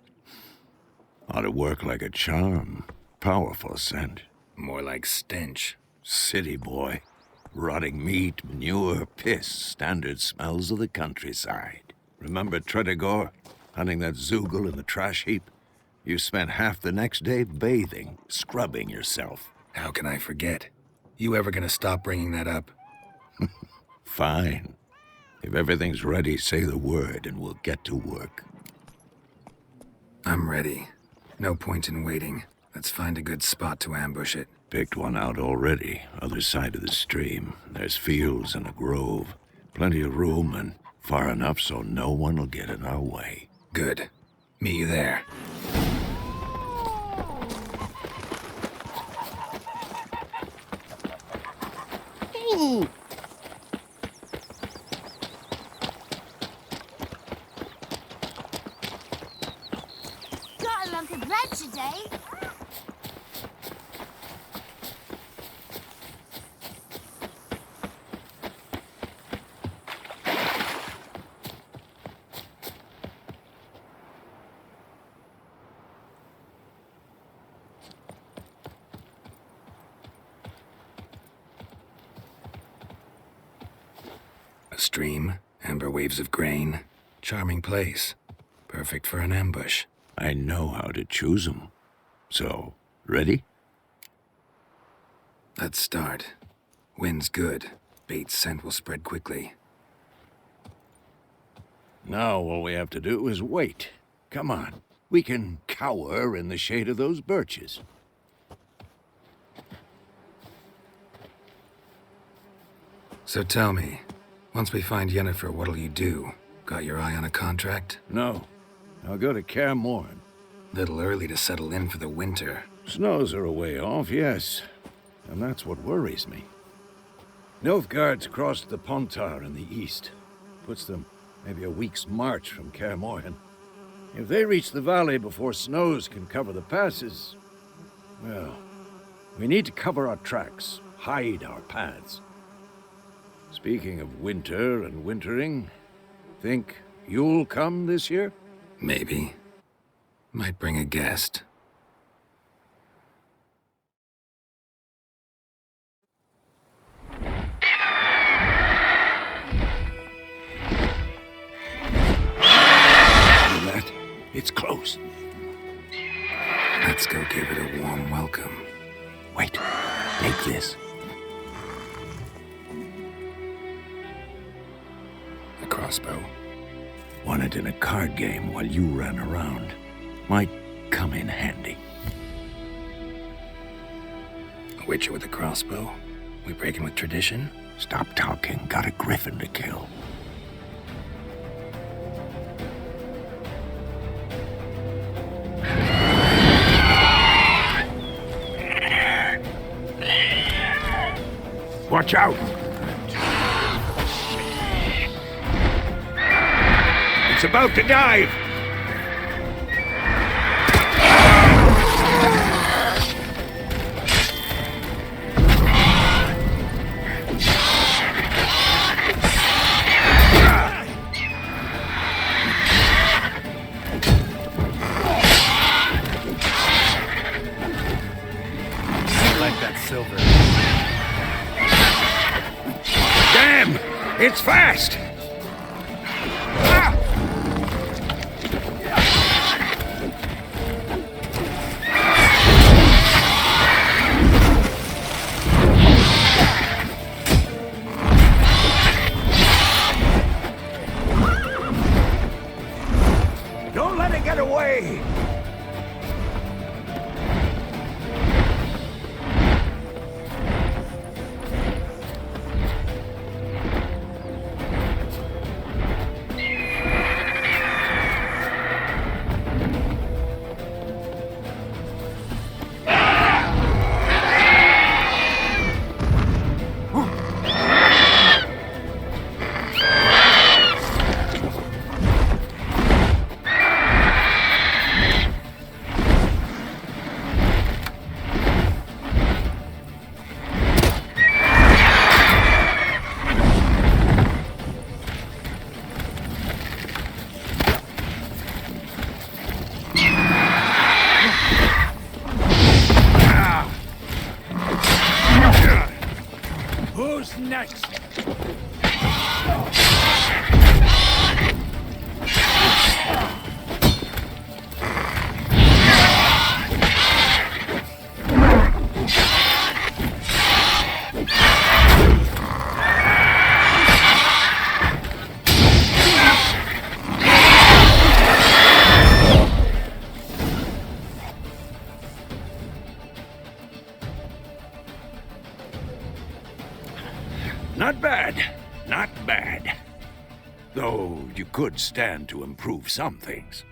S3: Ought to work like a charm. Powerful scent.
S1: More like stench.
S3: City boy. Rotting meat, manure, piss. Standard smells of the countryside. Remember Tredegor? Hunting that Zoogle in the trash heap? You spent half the next day bathing, scrubbing yourself.
S1: How can I forget? You ever gonna stop bringing that up?
S3: Fine. If everything's ready, say the word and we'll get to work.
S1: I'm ready. No point in waiting. Let's find a good spot to ambush it.
S3: Picked one out already, other side of the stream. There's fields and a grove. Plenty of room and far enough so no one will get in our way.
S1: Good. Meet you there.
S4: Got a lump of bread today.
S1: A stream, amber waves of grain. Charming place. Perfect for an ambush.
S3: I know how to choose 'em. So, ready?
S1: Let's start. Wind's good. Bait's scent will spread quickly.
S3: Now all we have to do is wait. Come on. We can cower in the shade of those birches.
S1: So tell me, once we find Yennefer, what'll you do? Got your eye on a contract?
S3: No. I'll go to Kaer Morhen.
S1: Little early to settle in for the winter.
S3: Snows are a way off, yes. And that's what worries me. Nilfgaard's crossed the Pontar in the east. Puts them maybe a week's march from Kaer Morhen. If they reach the valley before snows can cover the passes, well, we need to cover our tracks, hide our paths. Speaking of winter and wintering, think you'll come this year?
S1: Maybe. Might bring a guest.
S3: That? It's close.
S1: Let's go give it a warm welcome.
S3: Wait, take this.
S1: A crossbow.
S3: Won it in a card game while you ran around. Might come in handy.
S1: A witcher with a crossbow? We breaking with tradition?
S3: Stop talking. Got a griffin to kill. Watch out! It's about to dive!
S11: Like that silver.
S3: It's fast!
S12: Don't let it get away!
S3: Who's next?
S12: Not bad. Not bad. Though you could stand to improve some things.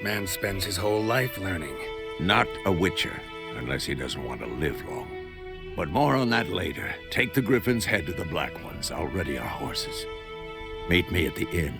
S1: Man spends his whole life learning.
S12: Not a witcher, unless he doesn't want to live long. But more on that later. Take the Griffin's head to the Black Ones. I'll ready our horses. Meet me at the inn.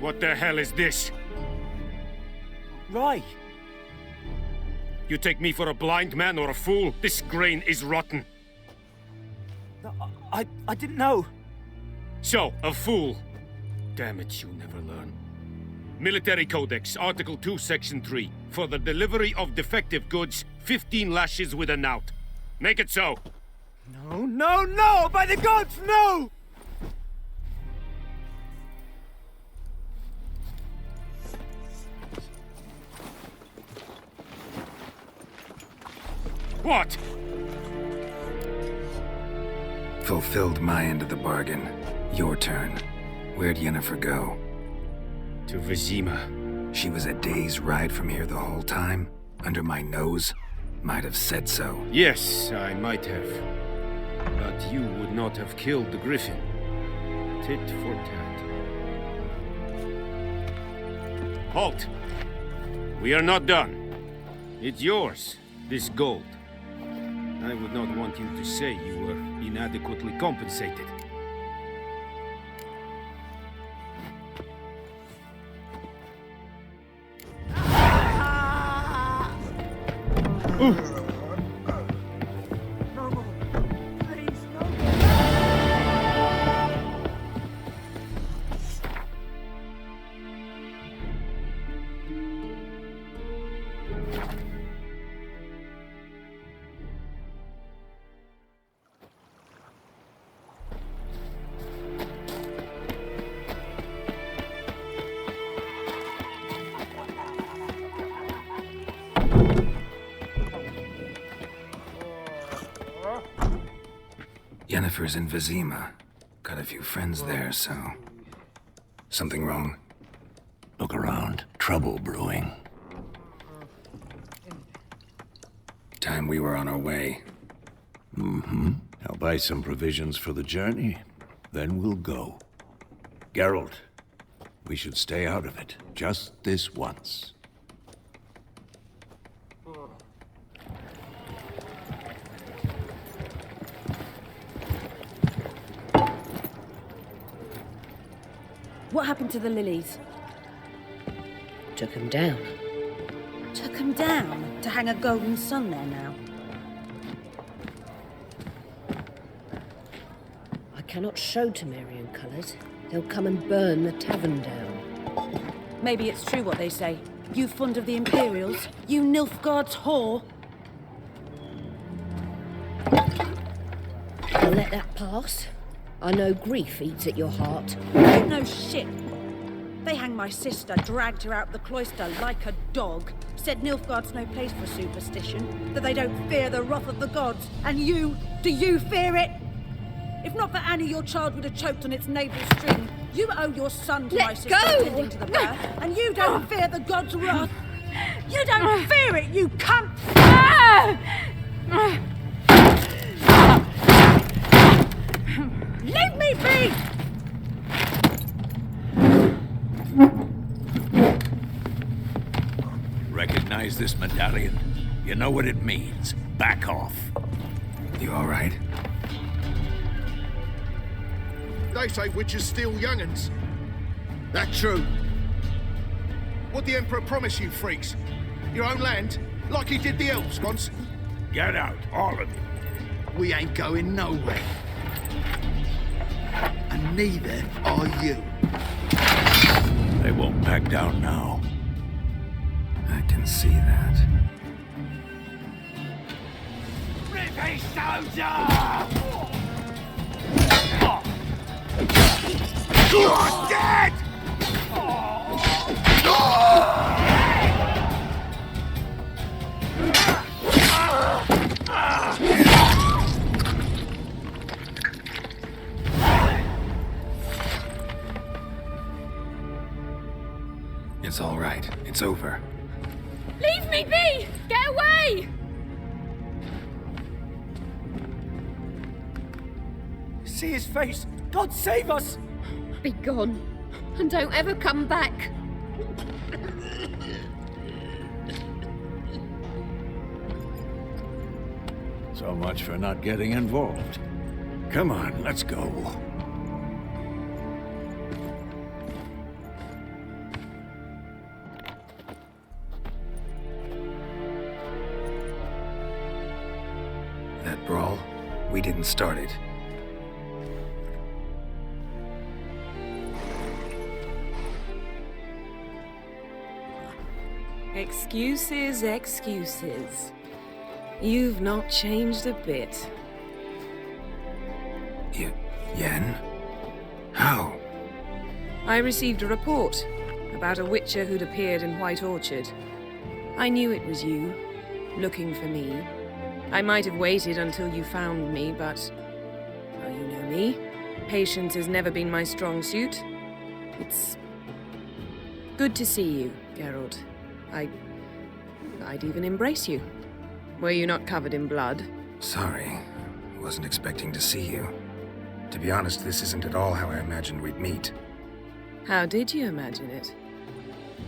S14: What the hell is this?
S10: Rye!
S14: You take me for a blind man or a fool? This grain is rotten.
S10: I didn't know.
S14: So, a fool. Damn it, you never learn. Military Codex, Article 2, Section 3. For the delivery of defective goods, 15 lashes with a knout. Make it so.
S10: No, no, no! By the gods, no!
S14: What?
S1: Fulfilled my end of the bargain. Your turn. Where'd Yennefer go?
S14: To Vizima.
S1: She was a day's ride from here the whole time? Under my nose? Might have said so.
S14: Yes, I might have. But you would not have killed the Griffin. Tit for tat. Halt! We are not done. It's yours, this gold. I would not want you to say you were inadequately compensated.
S1: Yennefer's in Vizima. Got a few friends there, so... Something wrong?
S12: Look around. Trouble brewing.
S1: time we were on our way.
S3: Mm-hmm. I'll buy some provisions for the journey, then we'll go. Geralt, we should stay out of it, just this once.
S17: What happened to the lilies?
S9: Took him down.
S17: Took them down to hang a golden sun there now.
S9: I cannot show Temerian colours. They'll come and burn the tavern down.
S17: Maybe it's true what they say. You fond of the Imperials? You Nilfgaard's whore?
S9: I'll let that pass. I know grief eats at your heart.
S17: You know shit. They hanged my sister, dragged her out the cloister like a dog. Said Nilfgaard's no place for superstition, that they don't fear the wrath of the gods. And you, do you fear it? If not for Annie, your child would have choked on its navel string. You owe your son to my sister attending to the birth, and you don't fear the gods' wrath. You don't fear it, you cunt! Leave me be!
S3: Recognize this medallion? You know what it means. Back off.
S1: You all right?
S12: They say witches steal young'uns. That true? What the Emperor promise you, freaks? Your own land? Like he did the elves once?
S3: Get out, all of you.
S12: We ain't going nowhere. And neither are you.
S3: They won't back down now.
S1: I can see that.
S15: British soldier!
S12: You're dead!
S1: It's all right. It's over.
S4: Leave me be! Get away!
S10: See his face! God save us!
S9: Be gone, and don't ever come back.
S3: So much for not getting involved. Come on, let's go.
S1: That brawl, we didn't start it.
S2: Excuses, excuses. You've not changed a bit.
S1: Yen? How?
S2: I received a report about a witcher who'd appeared in White Orchard. I knew it was you, looking for me. I might have waited until you found me, but... well, you know me. Patience has never been my strong suit. It's... good to see you, Geralt. I'd even embrace you. Were you not covered in blood?
S1: Sorry. Wasn't expecting to see you. To be honest, this isn't at all how I imagined we'd meet.
S2: How did you imagine it?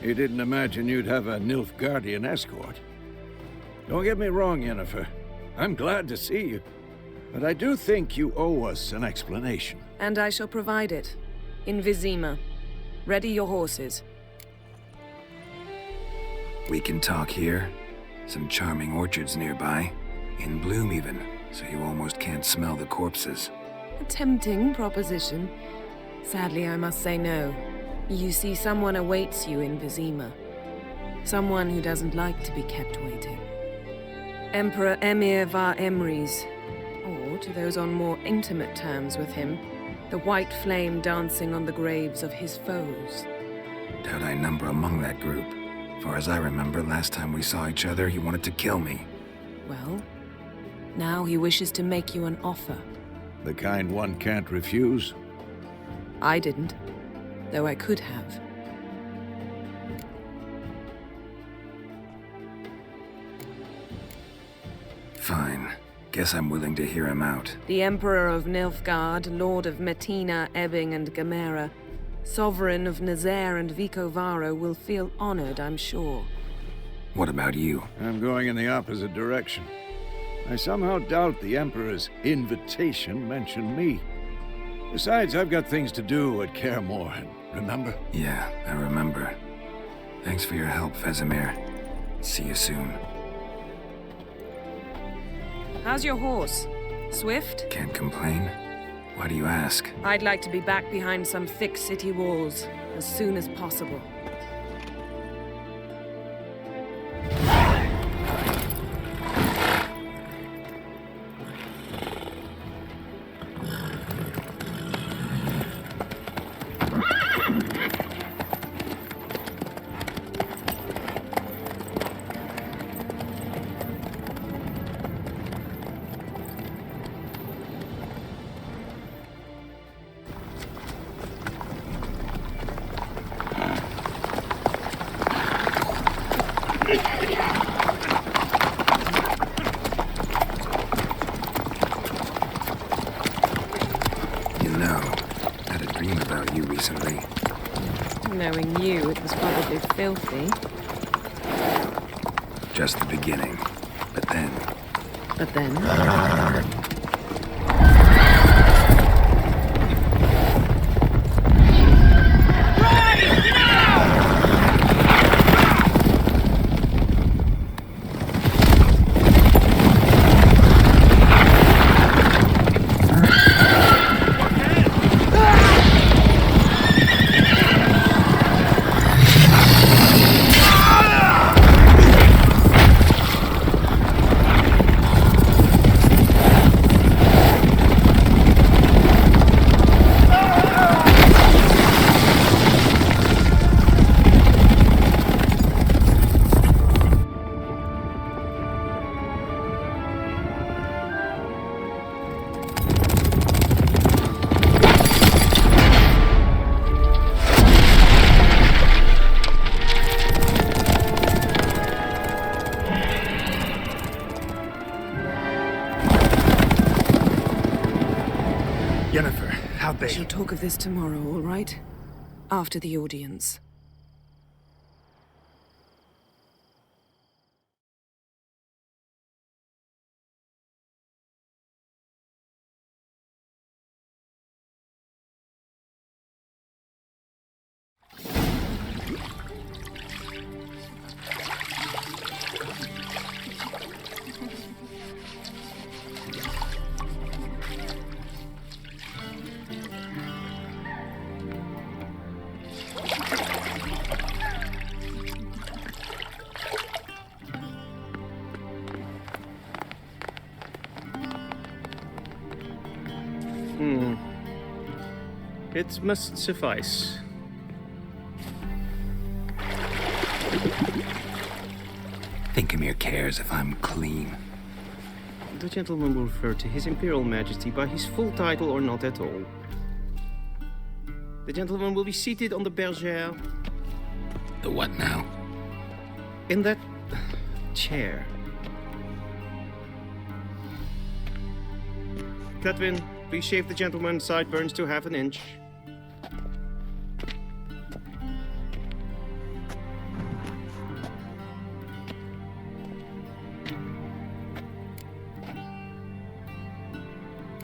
S3: You didn't imagine you'd have a Nilfgaardian escort. Don't get me wrong, Yennefer. I'm glad to see you. But I do think you owe us an explanation.
S2: And I shall provide it. In Vizima. Ready your horses.
S1: We can talk here. Some charming orchards nearby. In bloom even, so you almost can't smell the corpses.
S2: A tempting proposition. Sadly, I must say no. You see, someone awaits you in Vizima. Someone who doesn't like to be kept waiting. Emperor Emir var Emrys, or to those on more intimate terms with him, the white flame dancing on the graves of his foes.
S1: Doubt I number among that group. Far as I remember, last time we saw each other, he wanted to kill me.
S2: Well, now he wishes to make you an offer.
S3: The kind one can't refuse?
S2: I didn't, though I could have.
S1: Fine. Guess I'm willing to hear him out.
S2: The Emperor of Nilfgaard, Lord of Metina, Ebbing, and Gamera, Sovereign of Nazaire and Vicovaro will feel honored, I'm sure.
S1: What about you?
S3: I'm going in the opposite direction. I somehow doubt the Emperor's invitation mentioned me. Besides, I've got things to do at Kaer Morhen, remember?
S1: Yeah, I remember. Thanks for your help, Vesemir. See you soon.
S2: How's your horse? Swift?
S1: Can't complain. Why do you ask?
S2: I'd like to be back behind some thick city walls as soon as possible. Knowing you, it was probably filthy.
S1: Just the beginning. But then...
S2: But then? She'll talk of this tomorrow, all right? After the audience.
S14: It must suffice.
S1: Thinkamere cares if I'm clean.
S14: The gentleman will refer to His Imperial Majesty by his full title or not at all. The gentleman will be seated on the bergère.
S1: The what now?
S14: In that chair. Cletwin, please shave the gentleman's sideburns to half an inch.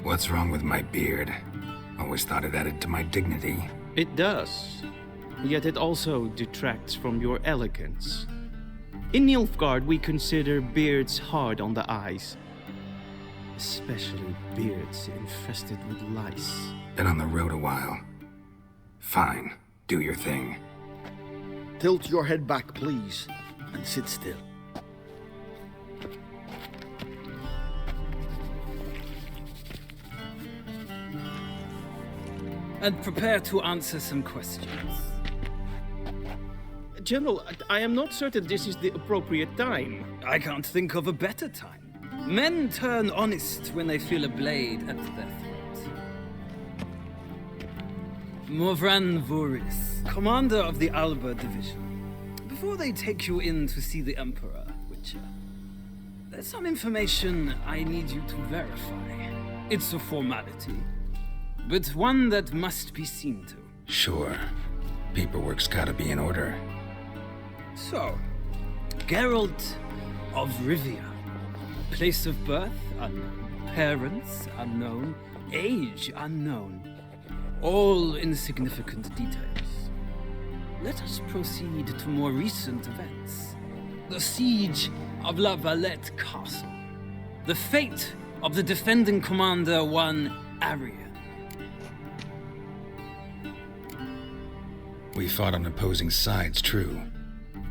S1: What's wrong with my beard? Always thought it added to my dignity.
S14: It does. Yet it also detracts from your elegance. In Nilfgaard, we consider beards hard on the eyes. Especially beards infested with lice.
S1: Been on the road a while. Fine. Do your thing.
S12: Tilt your head back, please, and sit still.
S20: And prepare to answer some questions.
S14: General, I am not certain this is the appropriate time.
S20: I can't think of a better time. Men turn honest when they feel a blade at their throat. Morvran Voris, commander of the Alba Division. Before they take you in to see the Emperor, Witcher, There's some information I need you to verify. It's a formality, but one that must be seen to.
S1: Sure. Paperwork's gotta be in order.
S20: So, Geralt of Rivia. Place of birth unknown. Parents unknown. Age unknown. All insignificant details. Let us proceed to more recent events. The siege of La Valette Castle. The fate of the defending commander, one Arian.
S1: We fought on opposing sides, true.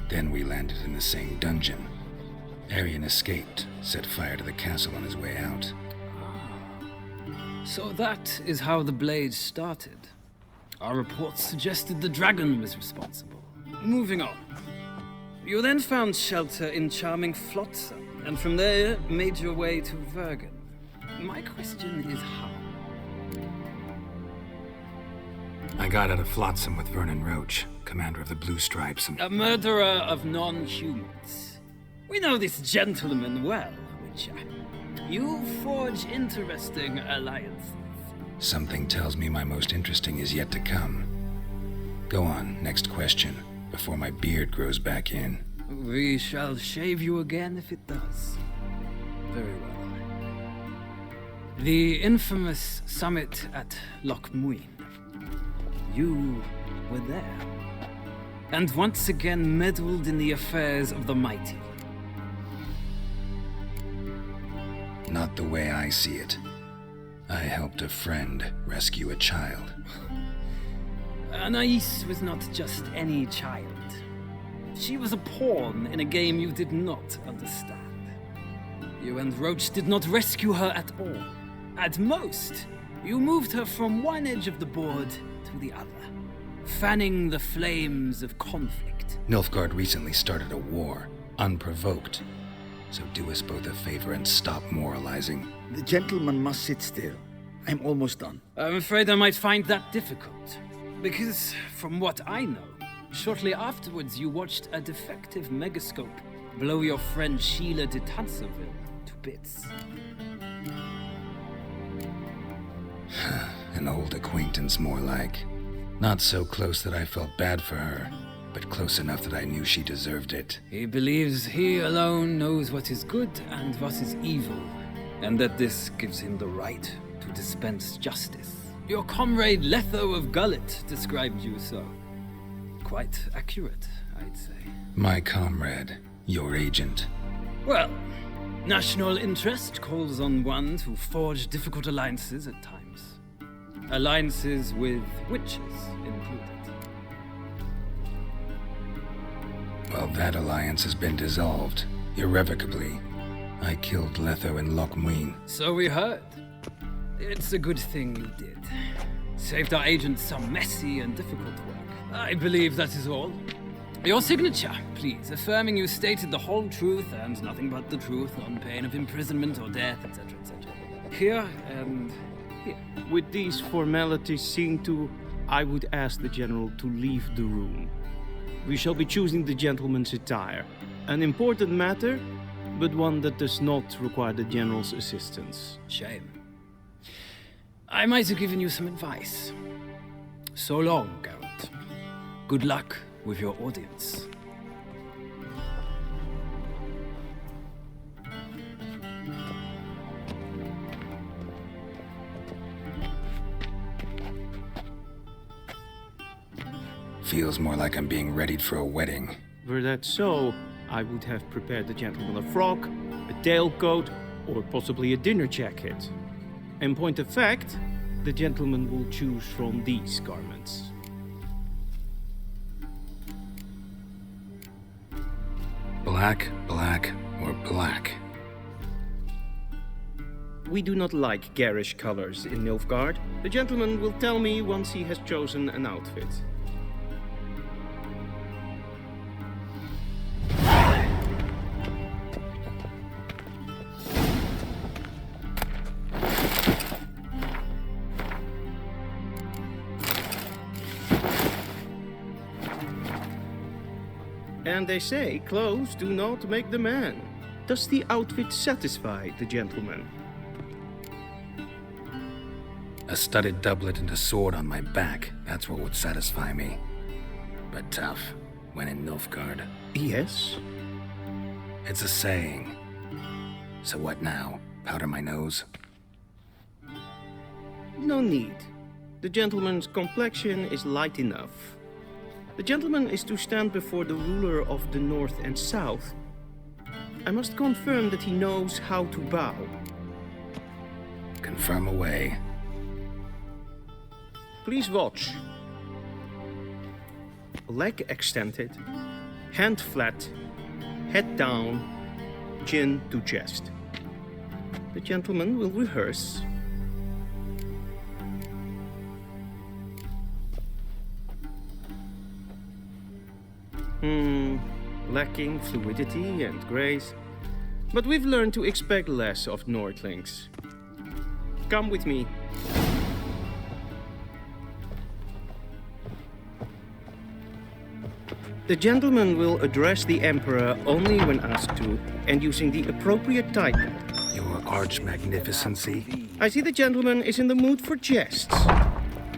S1: Then we landed in the same dungeon. Arian escaped, set fire to the castle on his way out.
S20: So that is how the blade started. Our reports suggested the dragon was responsible. Moving on. You then found shelter in charming Flotsam, and from there made your way to Vergen. My question is how?
S1: I got out of Flotsam with Vernon Roach, commander of the Blue Stripes, and...
S20: A murderer of non-humans. We know this gentleman well, Witcher. You forge interesting alliances.
S1: Something tells me my most interesting is yet to come. Go on, next question, before my beard grows back in.
S20: We shall shave you again if it does. Very well. The infamous summit at Loch Muin. You were there. And once again meddled in the affairs of the mighty.
S1: Not the way I see it. I helped a friend rescue a child.
S20: Anais was not just any child. She was a pawn in a game you did not understand. You and Roach did not rescue her at all. At most, you moved her from one edge of the board to the other, fanning the flames of conflict.
S1: Nilfgaard recently started a war, unprovoked. So do us both a favor and stop moralizing.
S21: The gentleman must sit still. I'm almost done.
S20: I'm afraid I might find that difficult. Because, from what I know, shortly afterwards you watched a defective megascope blow your friend Sheila de Tanserville to bits.
S1: An old acquaintance, more like. Not so close that I felt bad for her, but close enough that I knew she deserved it.
S20: He believes he alone knows what is good and what is evil, and that this gives him the right to dispense justice. Your comrade Letho of Gullet described you so. Quite accurate, I'd say.
S1: My comrade, your agent.
S20: Well, national interest calls on one to forge difficult alliances at times. Alliances with witches included.
S1: Well, that alliance has been dissolved, irrevocably. I killed Letho in Loch Muin.
S20: So we heard. It's a good thing you did. Saved our agent some messy and difficult work. I believe that is all. Your signature, please, affirming you stated the whole truth and nothing but the truth on pain of imprisonment or death, etc., etc. Here and here.
S22: With these formalities seen to, I would ask the General to leave the room. We shall be choosing the gentleman's attire. An important matter, but one that does not require the General's assistance.
S20: Shame. I might have given you some advice. So long, Geralt. Good luck with your audience.
S1: Feels more like I'm being readied for a wedding.
S22: Were that so, I would have prepared the gentleman a frock, a tailcoat, or possibly a dinner jacket. In point of fact, the gentleman will choose from these garments.
S1: Black, black, or black?
S22: We do not like garish colors in Nilfgaard. The gentleman will tell me once he has chosen an outfit. And they say clothes do not make the man. Does the outfit satisfy the gentleman?
S1: A studded doublet and a sword on my back, that's what would satisfy me. But tough, when in Nilfgaard.
S22: Yes?
S1: It's a saying. So what now? Powder my nose?
S22: No need. The gentleman's complexion is light enough. The gentleman is to stand before the ruler of the North and South. I must confirm that he knows how to bow.
S1: Confirm away.
S22: Please watch. Leg extended, hand flat, head down, chin to chest. The gentleman will rehearse. Lacking fluidity and grace. But we've learned to expect less of Nordlings. Come with me. The gentleman will address the Emperor only when asked to, and using the appropriate title.
S1: Your Arch-Magnificency?
S22: I see the gentleman is in the mood for jests.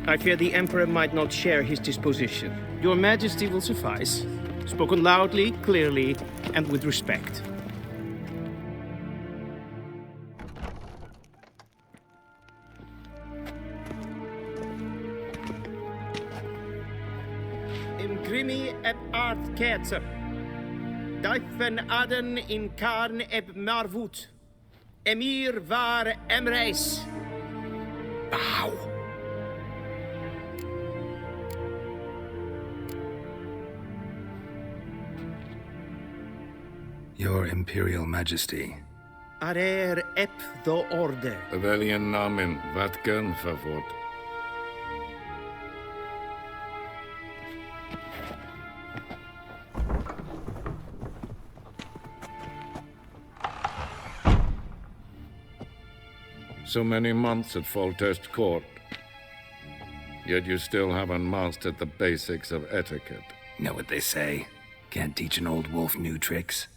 S22: I fear the Emperor might not share his disposition. Your Majesty will suffice. Spoken loudly, clearly, and with respect. Imgrimi eb art ketzer. Dijfen aden in karn eb marvoet. Emir var emreis.
S1: Bow. Your Imperial Majesty.
S22: Arer ep the order.
S3: Weljen namen, wat gun favort? So many months at Foltest Court. Yet you still haven't mastered the basics of etiquette.
S1: Know what they say? Can't teach an old wolf new tricks.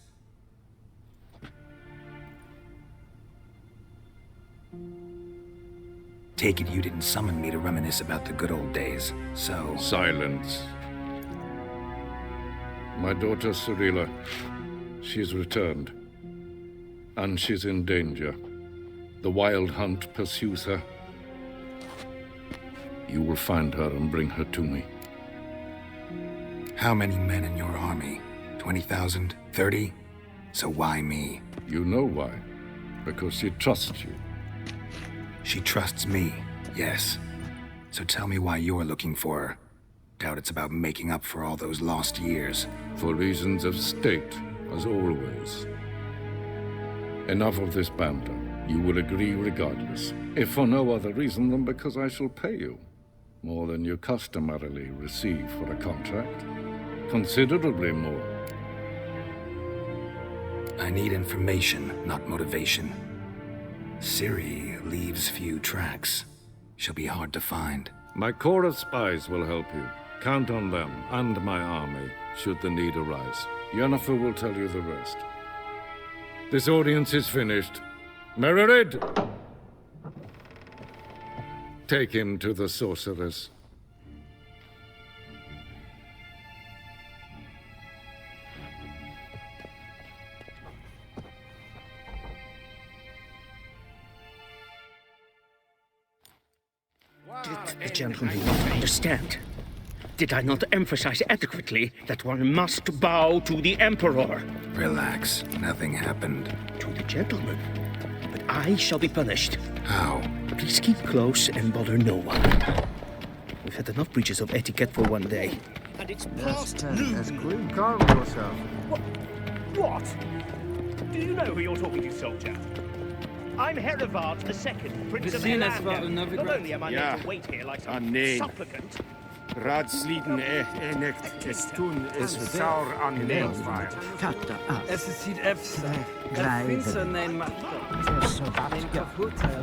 S1: Take it you didn't summon me to reminisce about the good old days, so...
S3: Silence. My daughter Cyrilla, she's returned. And she's in danger. The Wild Hunt pursues her. You will find her and bring her to me.
S1: How many men in your army? 20,000? 30? So why me?
S3: You know why. Because she trusts you.
S1: She trusts me, yes. So tell me why you're looking for her. Doubt it's about making up for all those lost years.
S3: For reasons of state, as always. Enough of this banter. You will agree regardless. If for no other reason than because I shall pay you. More than you customarily receive for a contract. Considerably more.
S1: I need information, not motivation. Ciri leaves few tracks. She'll be hard to find.
S3: My corps of spies will help you. Count on them and my army, should the need arise. Yennefer will tell you the rest. This audience is finished. Mererid! Take him to the sorceress.
S5: Did the gentleman not understand? Did I not emphasize adequately that one must bow to the Emperor?
S1: Relax. Nothing happened.
S5: To the gentleman. But I shall be punished.
S1: How?
S5: Please keep close and bother no one. We've had enough breaches of etiquette for one day.
S12: And it's past noon. Calm yourself.
S6: What? Do you know who you're talking to, soldier? I'm Herivard II, Prince of Helander. Not only am I made to wait here like some supplicant.
S12: Raadsleden enigt es tun is saur an neelvaart.
S8: Katta af.
S23: Es ziet efter.
S8: Grijven.
S23: Finsen neem maar.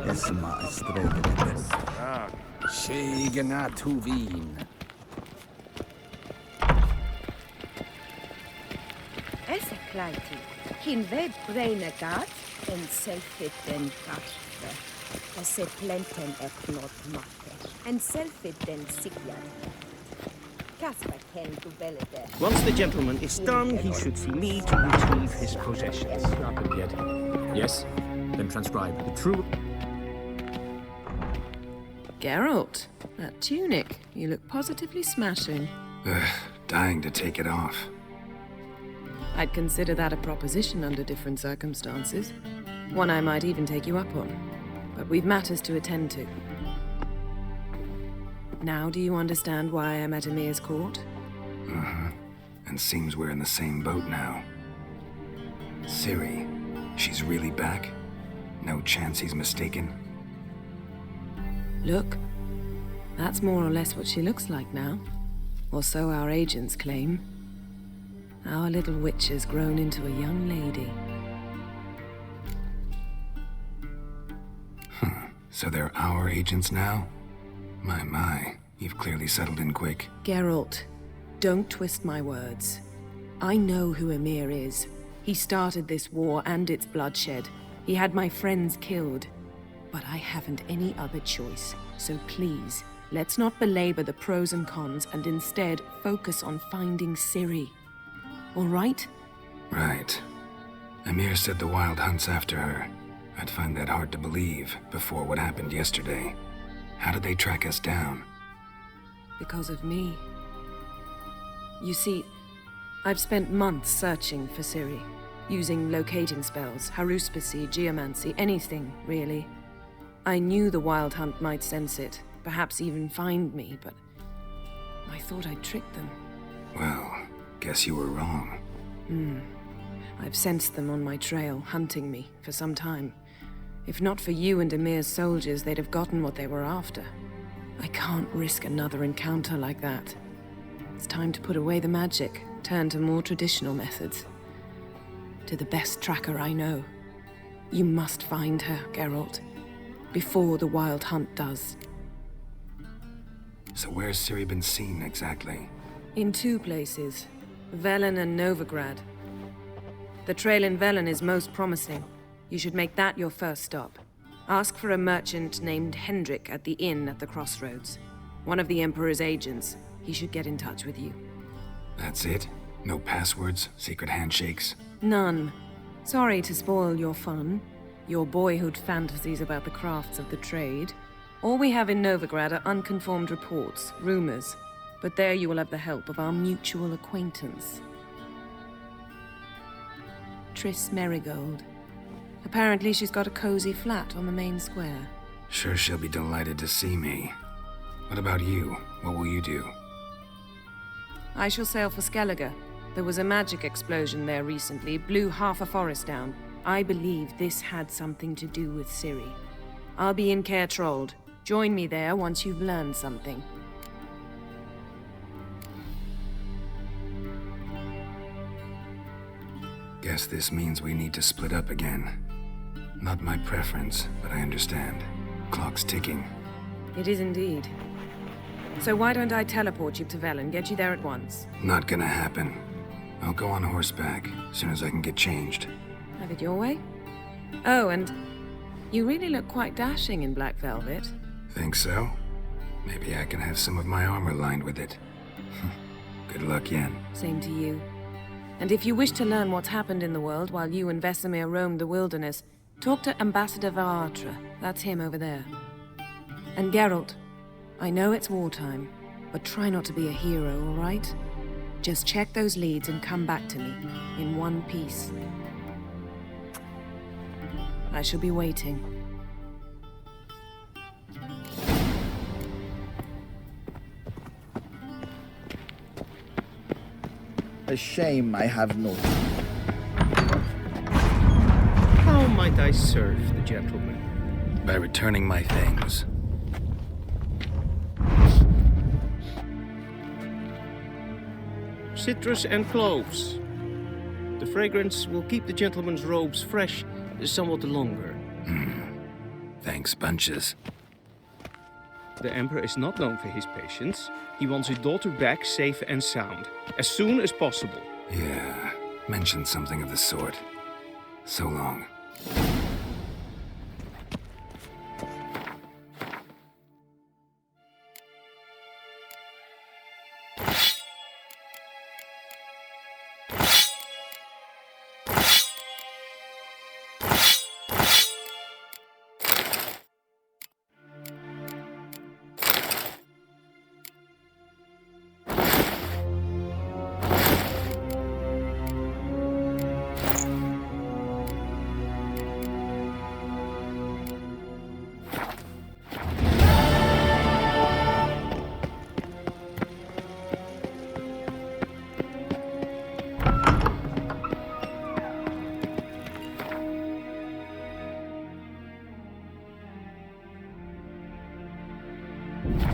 S8: Es maar streken de best.
S12: Segena to Wien.
S7: Kleiti. Kinve Breinagat en selfit den Kashve. A se plenten eknot matte. En selfit den Sikyar. Kasper ken to belede.
S12: Once the gentleman is done, he should see me to retrieve his possessions.
S16: Not yet. Yes? Then transcribe the true...
S2: Geralt, that tunic. You look positively smashing.
S1: Dying to take it off.
S2: I'd consider that a proposition under different circumstances. One I might even take you up on. But we've matters to attend to. Now do you understand why I'm at Emir's court?
S1: Mm-hmm. And seems we're in the same boat now. Ciri, she's really back? No chance he's mistaken?
S2: Look, that's more or less what she looks like now. Or so our agents claim. Our little witch has grown into a young lady.
S1: So they're our agents now? My, you've clearly settled in quick.
S2: Geralt, don't twist my words. I know who Emir is. He started this war and its bloodshed. He had my friends killed. But I haven't any other choice. So please, let's not belabor the pros and cons and instead focus on finding Ciri. All right?
S1: Right. Emir said the Wild Hunt's after her. I'd find that hard to believe before what happened yesterday. How did they track us down?
S2: Because of me. You see, I've spent months searching for Ciri, using locating spells, haruspicy, geomancy, anything, really. I knew the Wild Hunt might sense it, perhaps even find me, but I thought I'd tricked them.
S1: Well, guess you were wrong.
S2: I've sensed them on my trail, hunting me, for some time. If not for you and Emir's soldiers, they'd have gotten what they were after. I can't risk another encounter like that. It's time to put away the magic, turn to more traditional methods. To the best tracker I know. You must find her, Geralt. Before the Wild Hunt does.
S1: So where's Ciri been seen, exactly?
S2: In 2 places. Velen and Novigrad. The trail in Velen is most promising. You should make that your first stop. Ask for a merchant named Hendrik at the inn at the crossroads. One of the Emperor's agents. He should get in touch with you.
S1: That's it? No passwords, secret handshakes?
S2: None. Sorry to spoil your fun. Your boyhood fantasies about the crafts of the trade. All we have in Novigrad are unconfirmed reports, rumors. But there you will have the help of our mutual acquaintance. Triss Merigold. Apparently she's got a cozy flat on the main square.
S1: Sure she'll be delighted to see me. What about you? What will you do?
S2: I shall sail for Skellige. There was a magic explosion there recently, blew half a forest down. I believe this had something to do with Ciri. I'll be in Caer Trold. Join me there once you've learned something.
S1: Guess this means we need to split up again. Not my preference, but I understand. Clock's ticking.
S2: It is indeed. So why don't I teleport you to Velen, get you there at once?
S1: Not gonna happen. I'll go on horseback, as soon as I can get changed.
S2: Have it your way? Oh, and you really look quite dashing in black velvet.
S1: Think so? Maybe I can have some of my armor lined with it. Good luck, Yen.
S2: Same to you. And if you wish to learn what's happened in the world while you and Vesemir roamed the wilderness, talk to Ambassador Varatra. That's him over there. And Geralt, I know it's wartime, but try not to be a hero, all right? Just check those leads and come back to me, in one piece. I shall be waiting.
S21: A shame I have no...
S12: How might I serve the gentleman?
S1: By returning my things.
S12: Citrus and cloves. The fragrance will keep the gentleman's robes fresh somewhat longer.
S1: Thanks, bunches.
S12: The Emperor is not known for his patience. He wants his daughter back safe and sound, as soon as possible.
S1: Yeah, mentioned something of the sort. So long.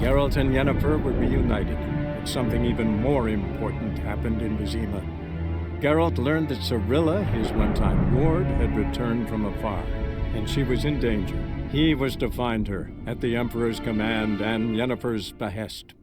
S13: Geralt and Yennefer were reunited, but something even more important happened in Vizima. Geralt learned that Cirilla, his one-time ward, had returned from afar, and she was in danger. He was to find her, at the Emperor's command and Yennefer's behest.